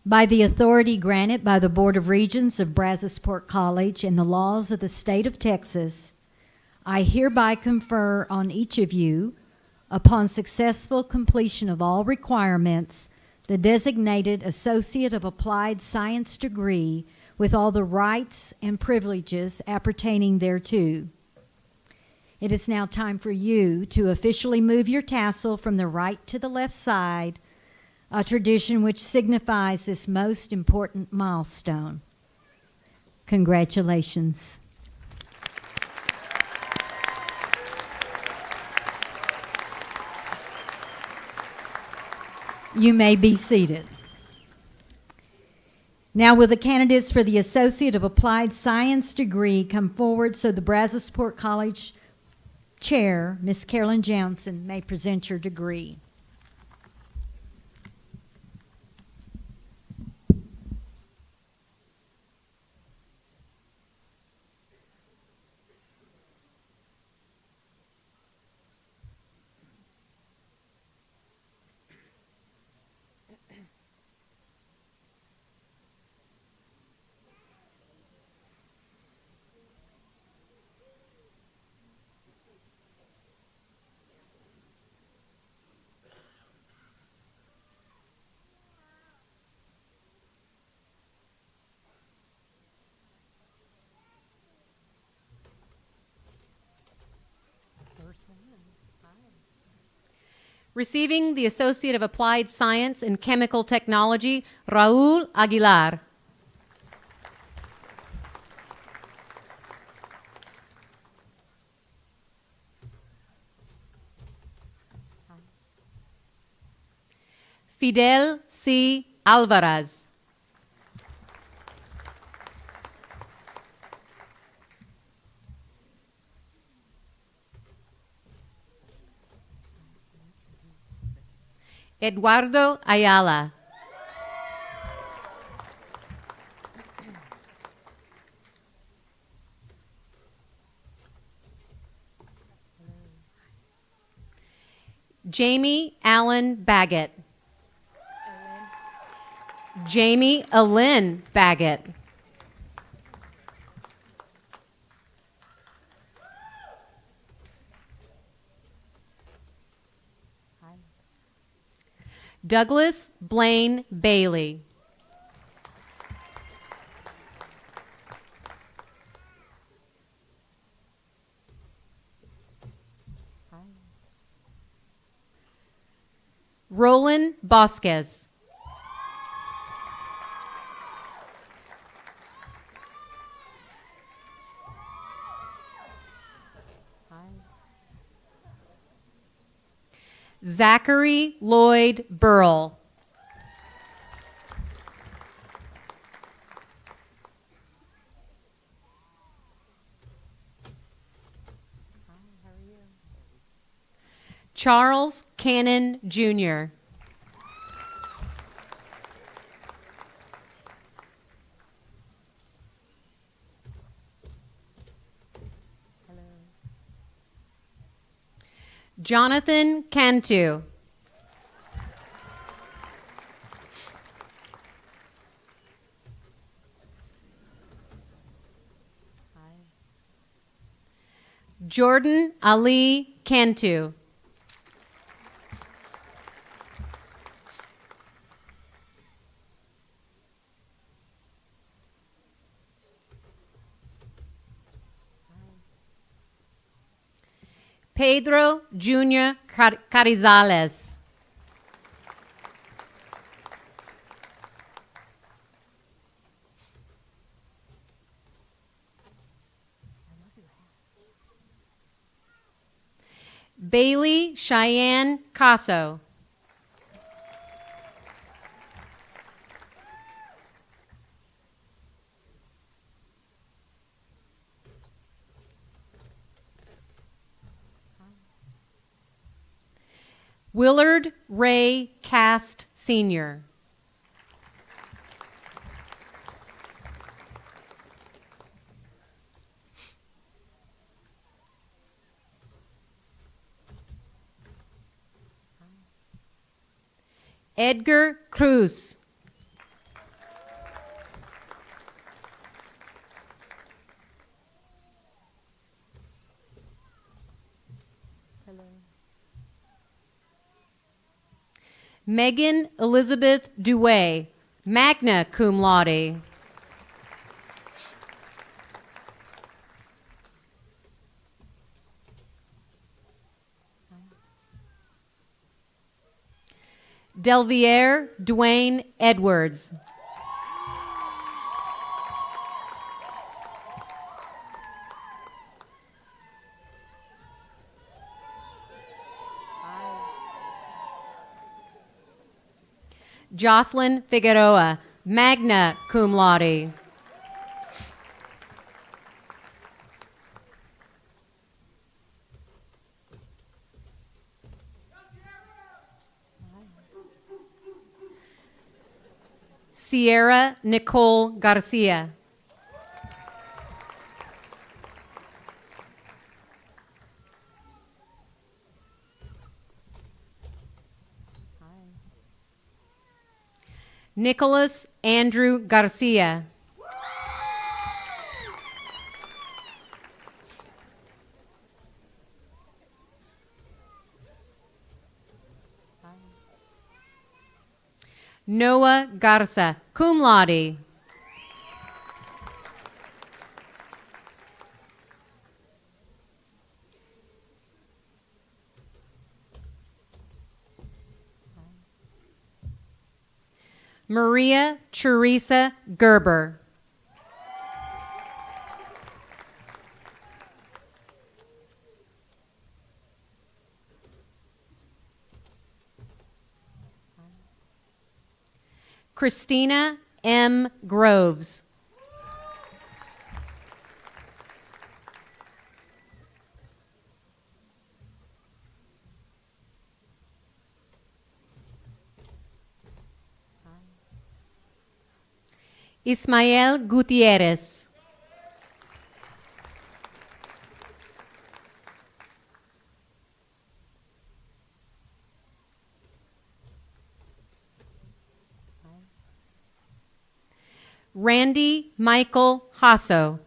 S6: By the authority granted by the Board of Regents of Brazosport College and the laws of the state of Texas, I hereby confer on each of you, upon successful completion of all requirements, the designated Associate of Applied Science degree with all the rights and privileges appertaining thereto. It is now time for you to officially move your tassel from the right to the left side, a tradition which signifies this most important milestone. Congratulations. You may be seated. Now will the candidates for the Associate of Applied Science degree come forward so the Brazosport College Chair, Ms. Carolyn Johnson, may present your degree.
S5: Receiving the Associate of Applied Science in Chemical Technology, Raul Aguilar. Fidel C. Alvarez. Eduardo Ayala. Jamie Allen Baggett. Jamie Alyn Baggett. Douglas Blaine Bailey. Roland Bosquez. Zachary Lloyd Burrell. Charles Cannon, Jr. Jonathan Cantu. Jordan Ali Cantu. Pedro Jr. Carizales. Bailey Cheyenne Casso. Willard Ray Cast, Sr. Edgar Cruz. Megan Elizabeth Dewey, magna cum laude. Delvier Dwayne Edwards. Jocelyn Figueroa, magna cum laude. Sierra Nicole Garcia. Nicholas Andrew Garcia. Noah Garza, cum laude. Maria Teresa Gerber. Christina M. Groves. Ismael Gutierrez. Randy Michael Hasso.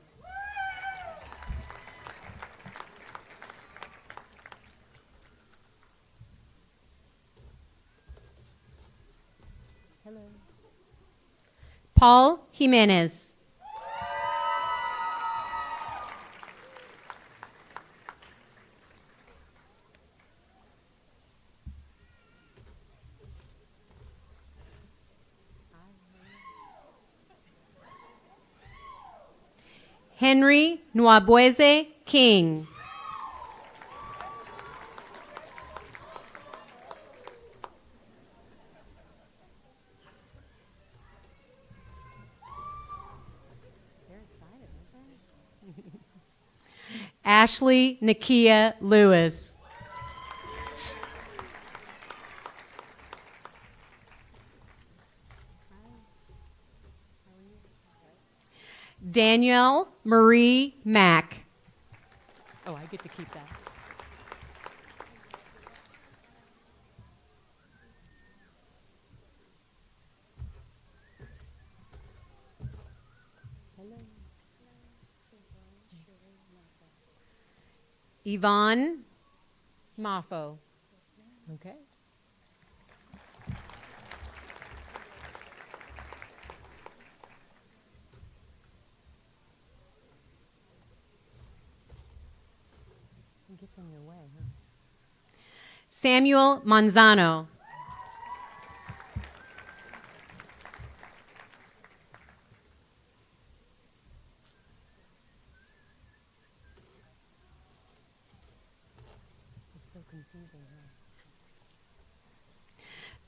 S5: Paul Jimenez. Henry Nwabueze King. Ashley Nakia Lewis. Danielle Marie Mack. Oh, I get to keep that. Yvonne Maffo. Okay. It gets in your way, huh? Samuel Manzano.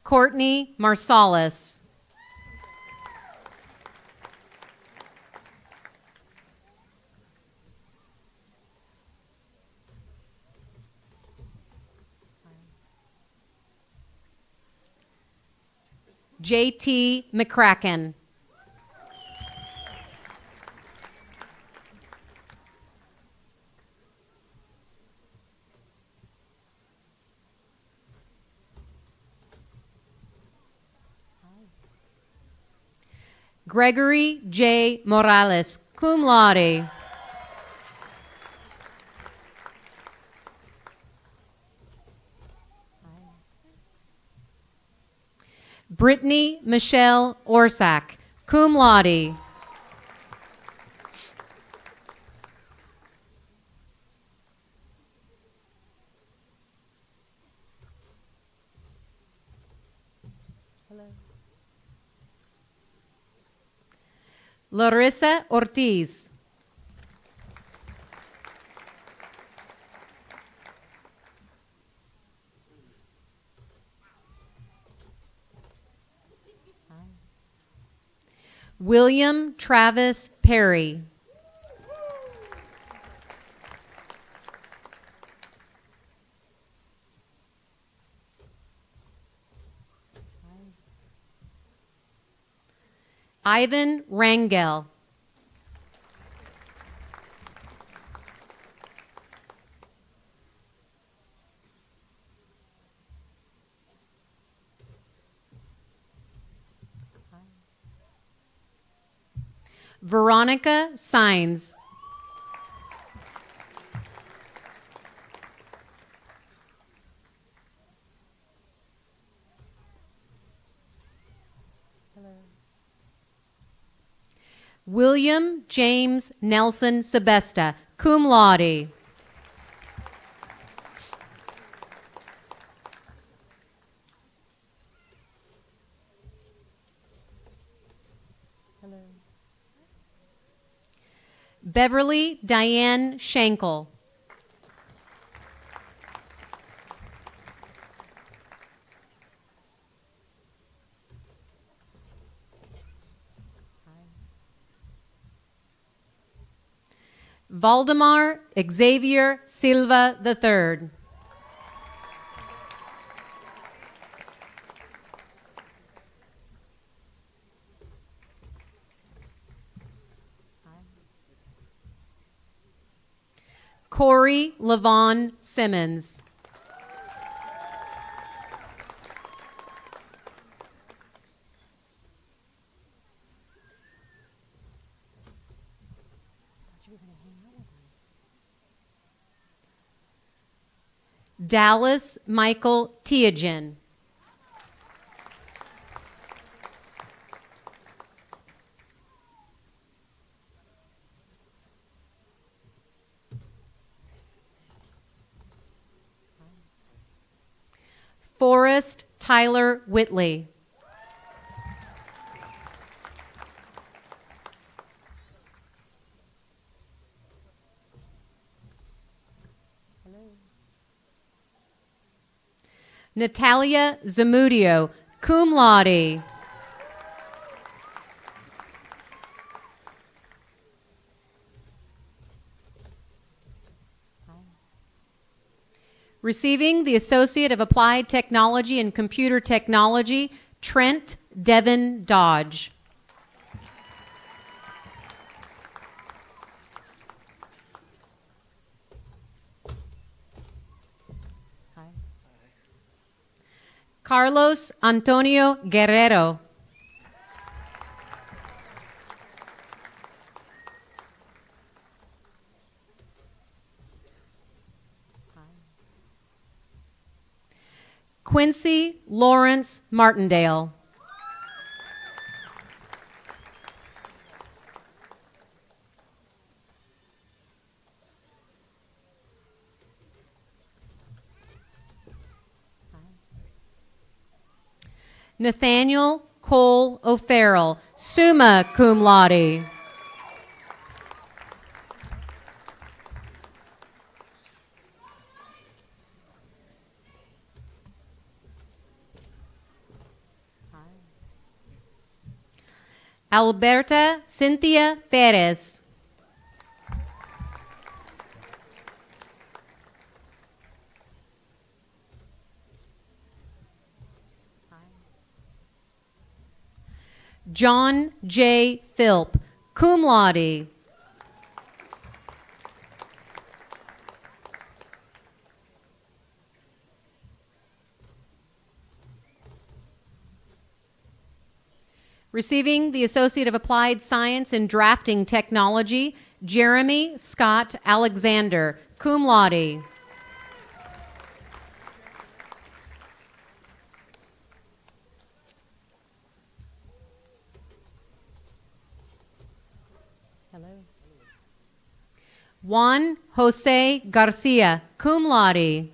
S5: Courtney Marsalis. J.T. McCracken. Gregory J. Morales, cum laude. Brittany Michelle Orsak, cum laude. Larissa Ortiz. William Travis Perry. Ivan Rangel. Veronica Sines. William James Nelson Sebesta, cum laude. Beverly Diane Schenkel. Valdemar Xavier Silva III. Corey Lavon Simmons. Dallas Michael Teogen. Forrest Tyler Whitley. Natalia Zamudio, cum laude. Receiving the Associate of Applied Technology in Computer Technology, Trent Devin Dodge. Carlos Antonio Guerrero. Quincy Lawrence Martindale. Nathaniel Cole O'Farrell, summa cum laude. Alberta Cynthia Perez. John J. Philp, cum laude. Receiving the Associate of Applied Science in Drafting Technology, Jeremy Scott Alexander, cum laude. Hello. Juan Jose Garcia, cum laude.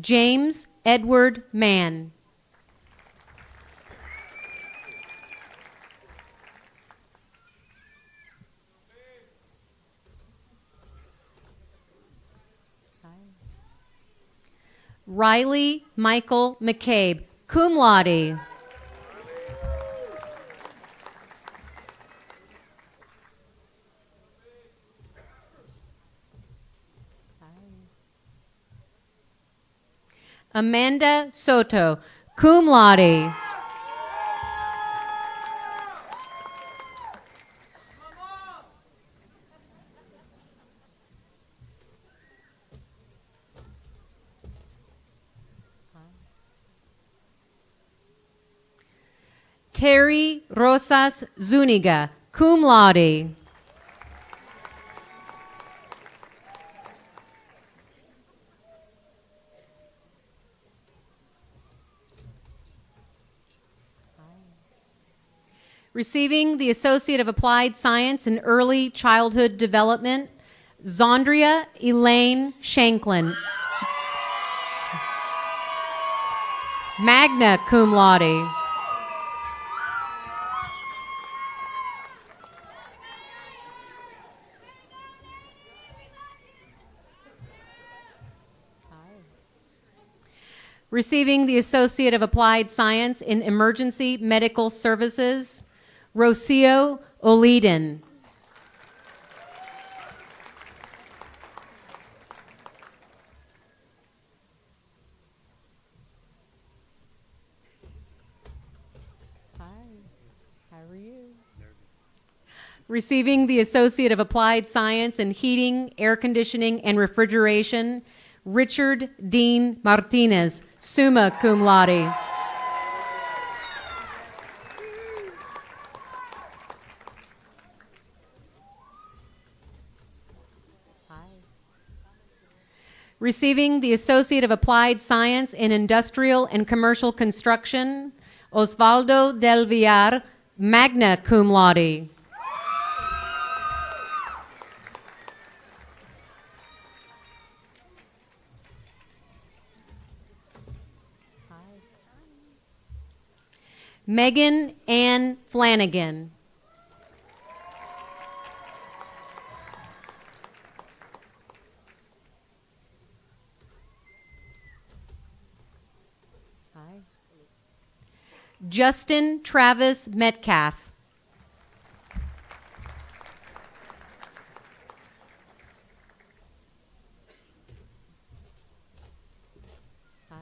S5: James Edward Mann. Riley Michael McCabe, cum laude. Amanda Soto, cum laude. Terry Rosas Zuniga, cum laude. Receiving the Associate of Applied Science in Early Childhood Development, Zondria Elaine Shanklin, magna cum laude. Receiving the Associate of Applied Science in Emergency Medical Services, Rocio Oliden. Hi, how are you? Receiving the Associate of Applied Science in Heating, Air Conditioning, and Refrigeration, Richard Dean Martinez, summa cum laude. Receiving the Associate of Applied Science in Industrial and Commercial Construction, Osvaldo del Villar, magna cum laude. Megan Ann Flanagan. Justin Travis Metcalf. Hi.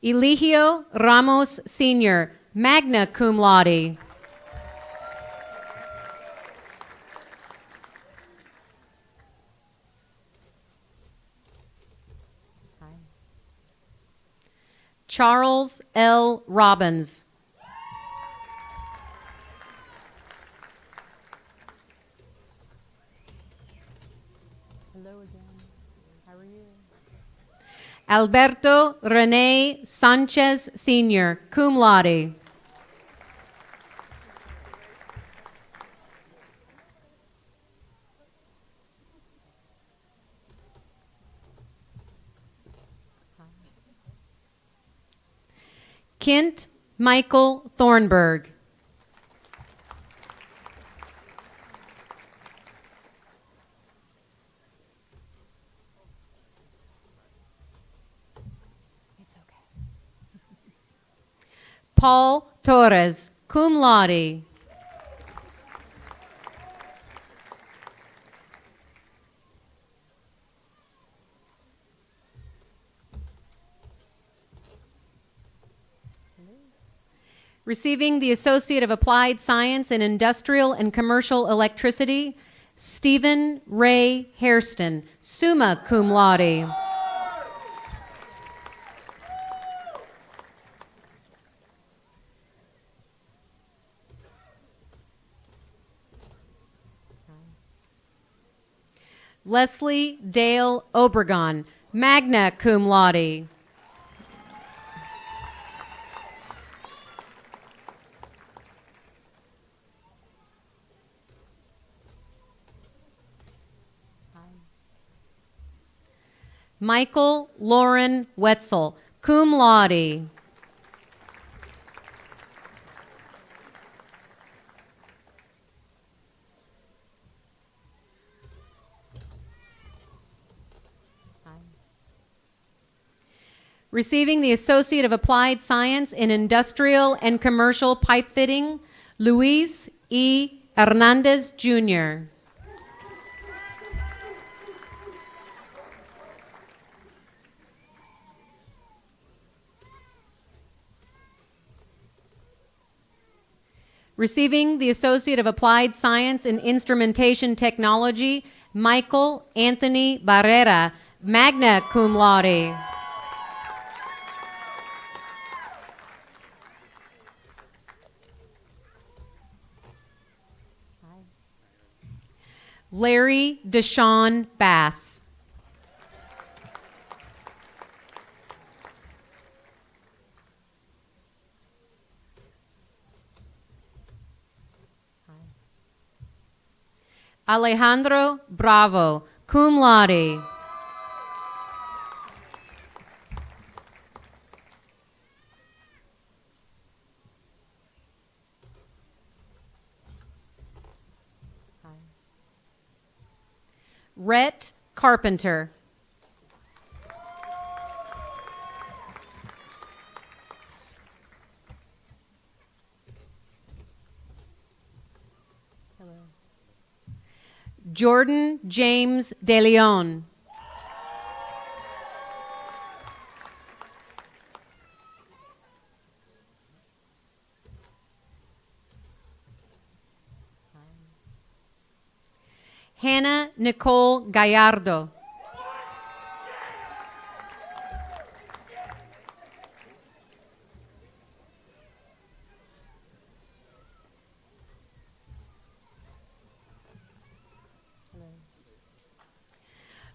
S5: Eligio Ramos Sr., magna cum laude. Charles L. Robbins. Hello again. How are you? Alberto Rene Sanchez Sr., cum laude. Kent Michael Thornburg. It's okay. Paul Torres, cum laude. Receiving the Associate of Applied Science in Industrial and Commercial Electricity, Stephen Ray Hairston, summa cum laude. Leslie Dale Obregon, magna cum laude. Michael Lauren Wetzel, cum laude. Receiving the Associate of Applied Science in Industrial and Commercial Pipe Fitting, Luis E. Hernandez, Jr. Receiving the Associate of Applied Science in Instrumentation Technology, Michael Anthony Barrera, magna cum laude. Larry Deshawn Bass. Alejandro Bravo, cum laude. Rhett Carpenter. Jordan James De Leon. Hannah Nicole Gallardo.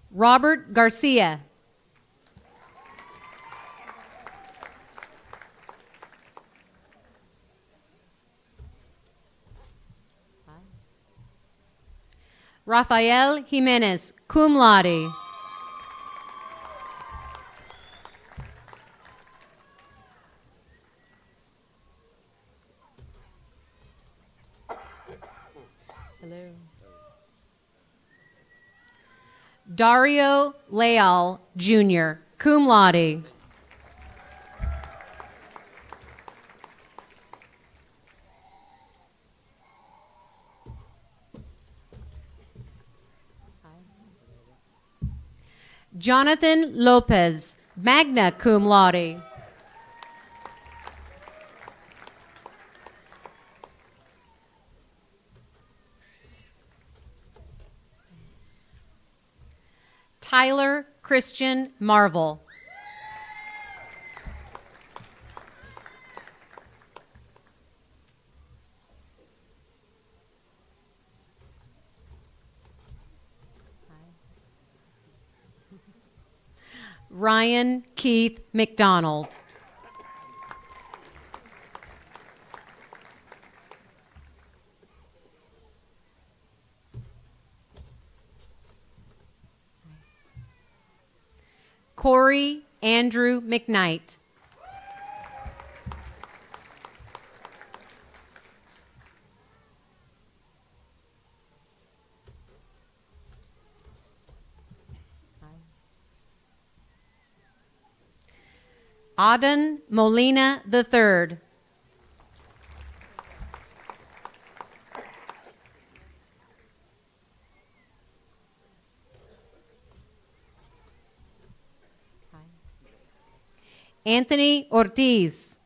S5: Robert Garcia. Rafael Jimenez, cum laude. Hello. Dario Leal, Jr., cum laude. Jonathan Lopez, magna cum laude. Tyler Christian Marvel. Ryan Keith McDonald. Corey Andrew McKnight. Auden Molina III. Anthony Ortiz.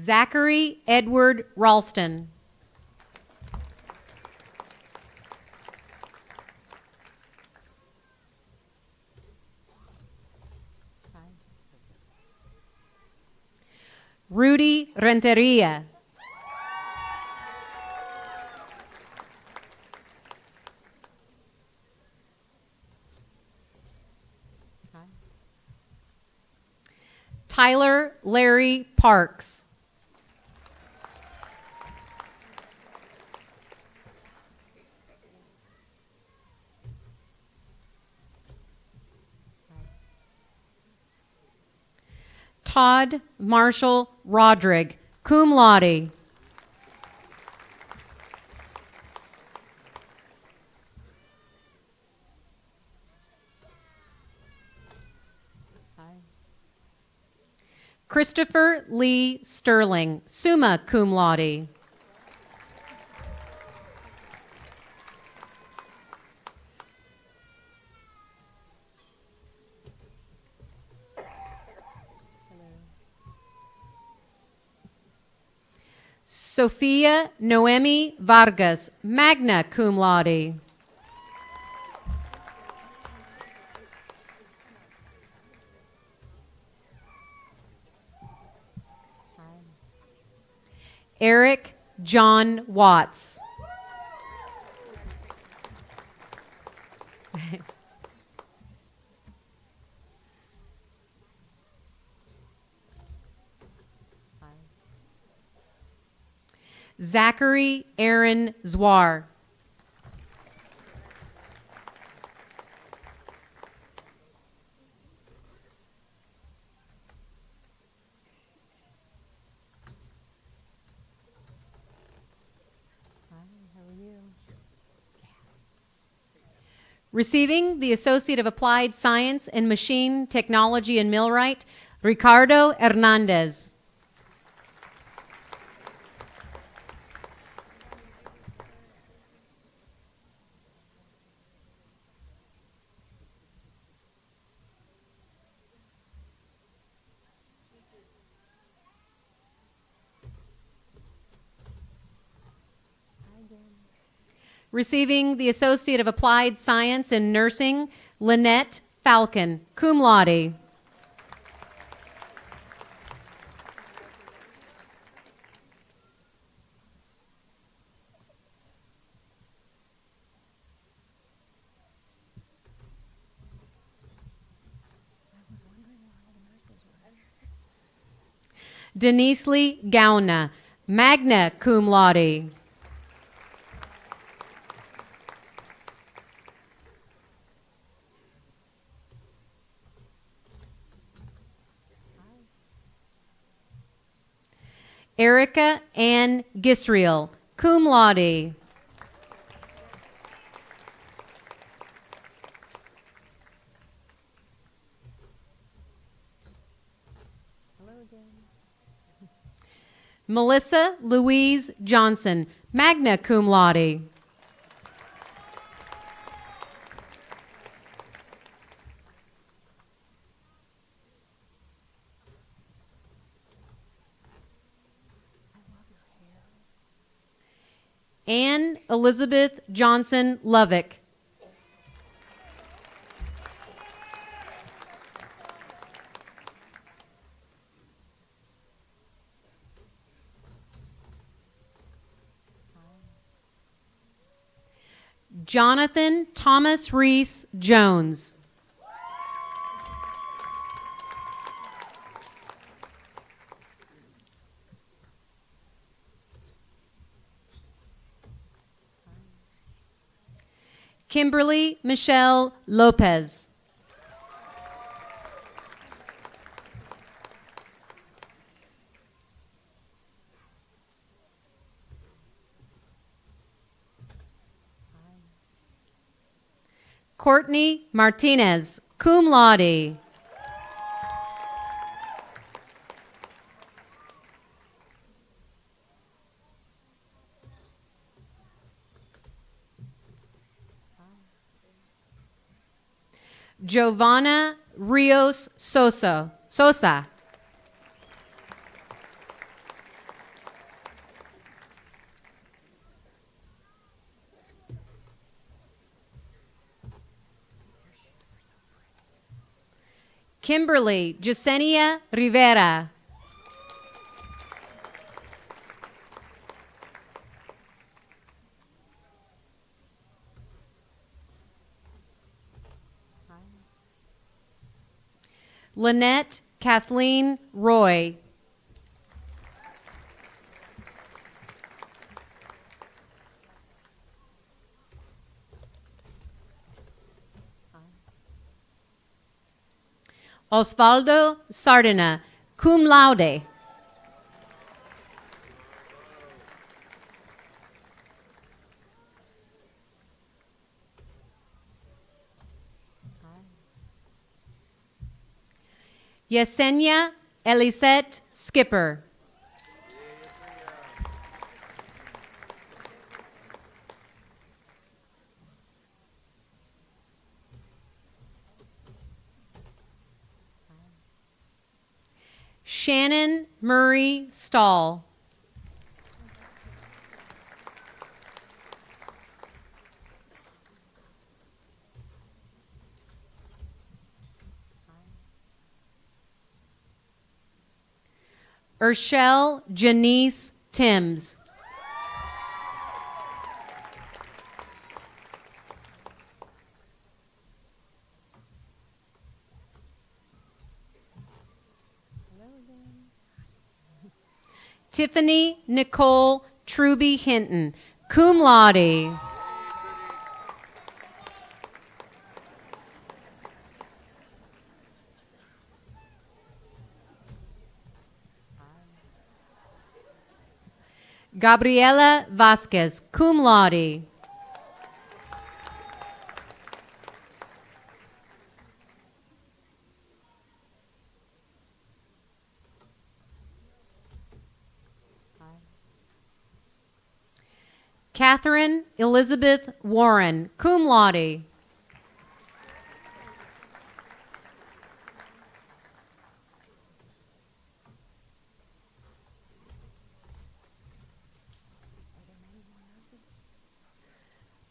S5: Zachary Edward Ralston. Rudy Renteria. Tyler Larry Parks. Todd Marshall Rodrigue, cum laude. Christopher Lee Sterling, summa cum laude. Sophia Noemi Vargas, magna cum laude. Eric John Watts. Zachary Aaron Zwar. Receiving the Associate of Applied Science in Machine Technology and Millwright, Ricardo Hernandez. Receiving the Associate of Applied Science in Nursing, Lynette Falcon, cum laude. Denise Lee Gauna, magna cum laude. Erica Ann Gisriel, cum laude. Melissa Louise Johnson, magna cum laude. Anne Elizabeth Johnson Lovick. Jonathan Thomas Reese Jones. Kimberly Michelle Lopez. Courtney Martinez, cum laude. Giovanna Rios Sosa. Kimberly Jasenia Rivera. Lynette Kathleen Roy. Osvaldo Sardina, cum laude. Yesenia Elisette Skipper. Shannon Murray Stahl. Urshel Janice Timms. Tiffany Nicole Truby Hinton, cum laude. Gabriela Vasquez, cum laude. Catherine Elizabeth Warren, cum laude.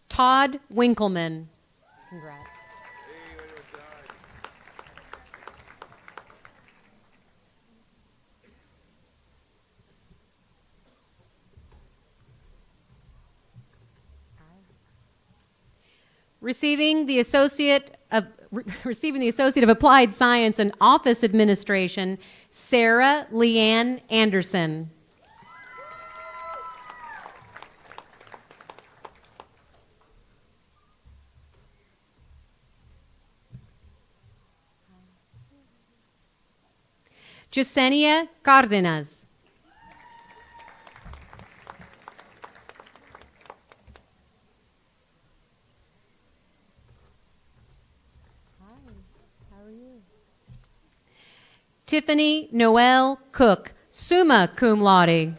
S5: Todd Winkleman. Congrats. Receiving the Associate of Applied Science and Office Administration, Sarah Leanne Anderson. Yesenia Cardenas. Tiffany Noel Cook, summa cum laude.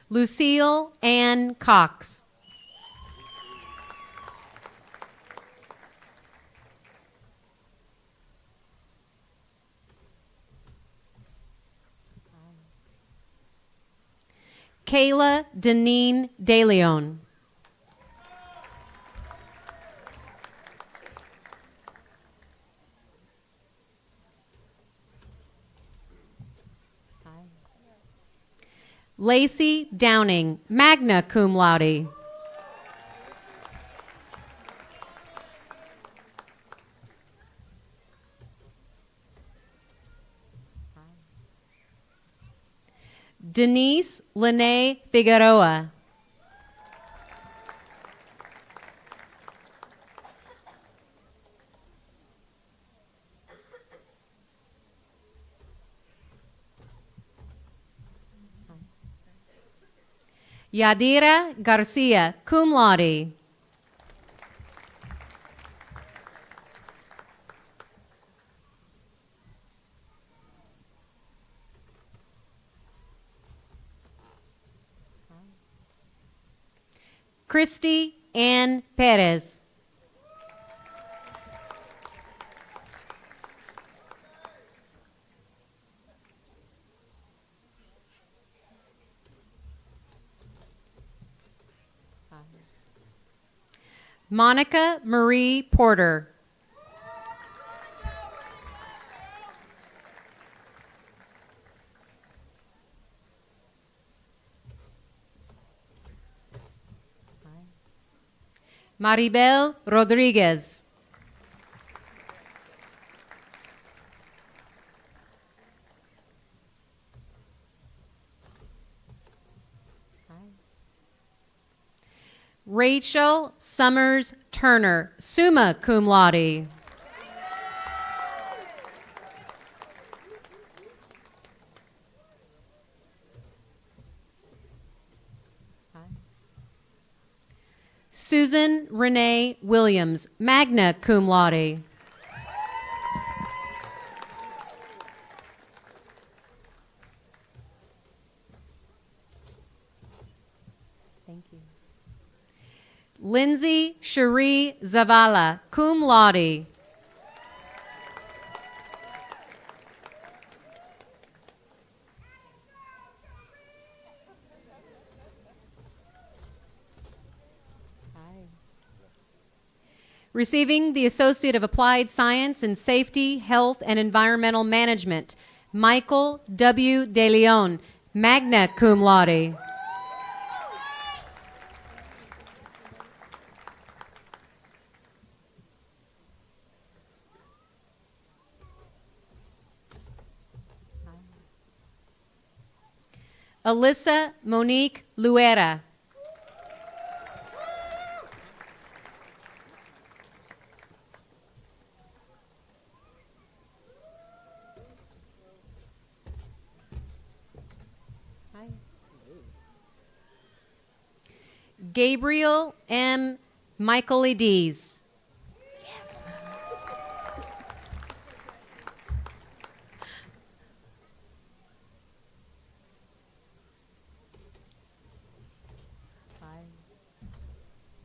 S5: Lucille Ann Cox. Kayla Deneen DeLeon. Lacey Downing, magna cum laude. Denise Lene Figueroa. Yadira Garcia, cum laude. Christy Ann Perez. Monica Marie Porter. Maribel Rodriguez. Rachel Summers Turner, summa cum laude. Susan Renee Williams, magna cum laude. Thank you. Lindsay Cherie Zavala, cum laude. Receiving the Associate of Applied Science in Safety, Health, and Environmental Management, Michael W. De Leon, magna cum laude. Alyssa Monique Luera. Gabriel M. Michaelides. Yes. Hi.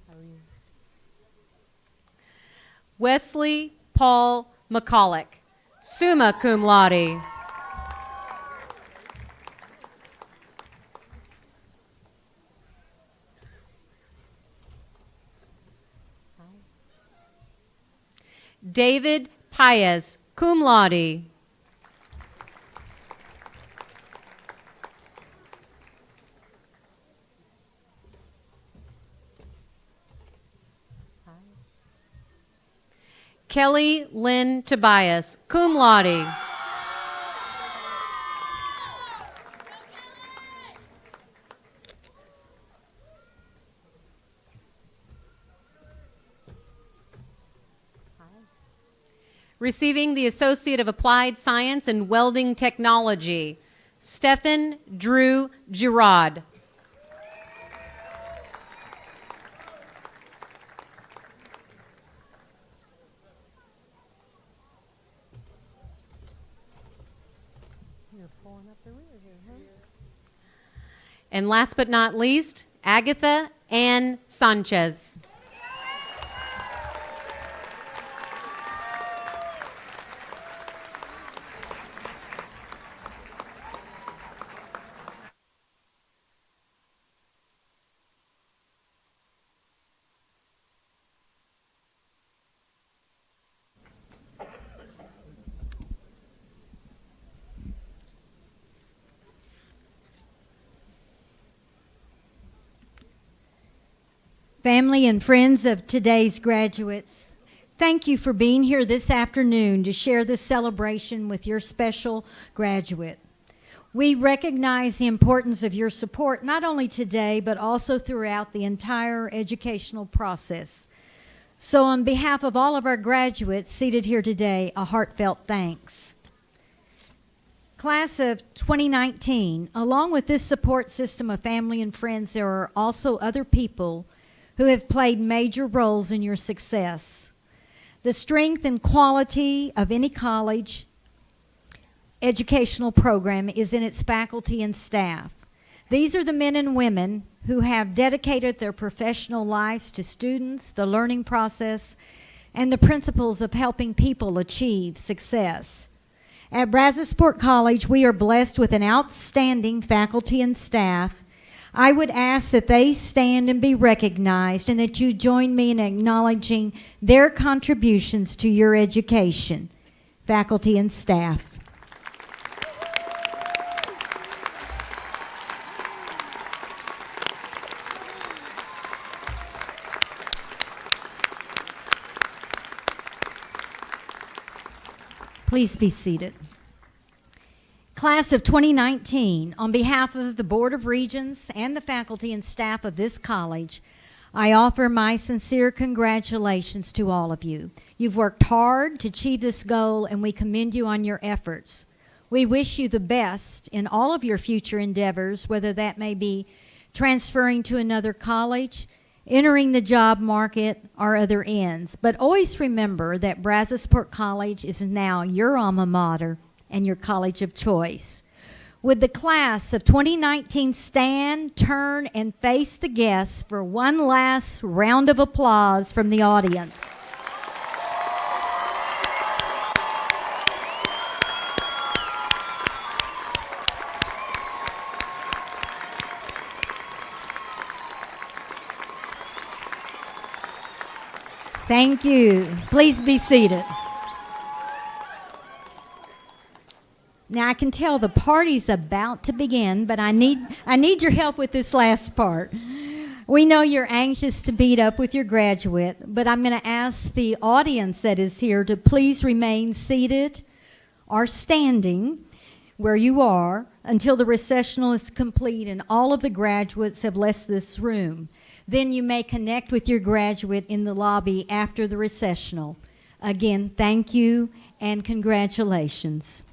S5: How are you? Wesley Paul McCulloch, summa cum laude. David Paez, cum laude. Kelly Lynn Tobias, cum laude. Receiving the Associate of Applied Science in Welding Technology, Stephen Drew Girard. You're pulling up the rear here, huh? And last but not least, Agatha Ann Sanchez.
S6: Family and friends of today's graduates, thank you for being here this afternoon to share this celebration with your special graduate. We recognize the importance of your support not only today but also throughout the entire educational process. So on behalf of all of our graduates seated here today, a heartfelt thanks. Class of 2019, along with this support system of family and friends, there are also other people who have played major roles in your success. The strength and quality of any college educational program is in its faculty and staff. These are the men and women who have dedicated their professional lives to students, the learning process, and the principles of helping people achieve success. At Brazosport College, we are blessed with an outstanding faculty and staff. I would ask that they stand and be recognized and that you join me in acknowledging their contributions to your education, faculty and staff. Please be seated. Class of 2019, on behalf of the Board of Regents and the faculty and staff of this college, I offer my sincere congratulations to all of you. You've worked hard to achieve this goal, and we commend you on your efforts. We wish you the best in all of your future endeavors, whether that may be transferring to another college, entering the job market, or other ends. But always remember that Brazosport College is now your alma mater and your college of choice. Would the class of 2019 stand, turn, and face the guests for one last round of applause from the audience? Thank you. Please be seated. Now I can tell the party's about to begin, but I need your help with this last part. We know you're anxious to meet up with your graduate, but I'm going to ask the audience that is here to please remain seated or standing where you are until the recessional is complete and all of the graduates have left this room. Then you may connect with your graduate in the lobby after the recessional. Again, thank you and congratulations.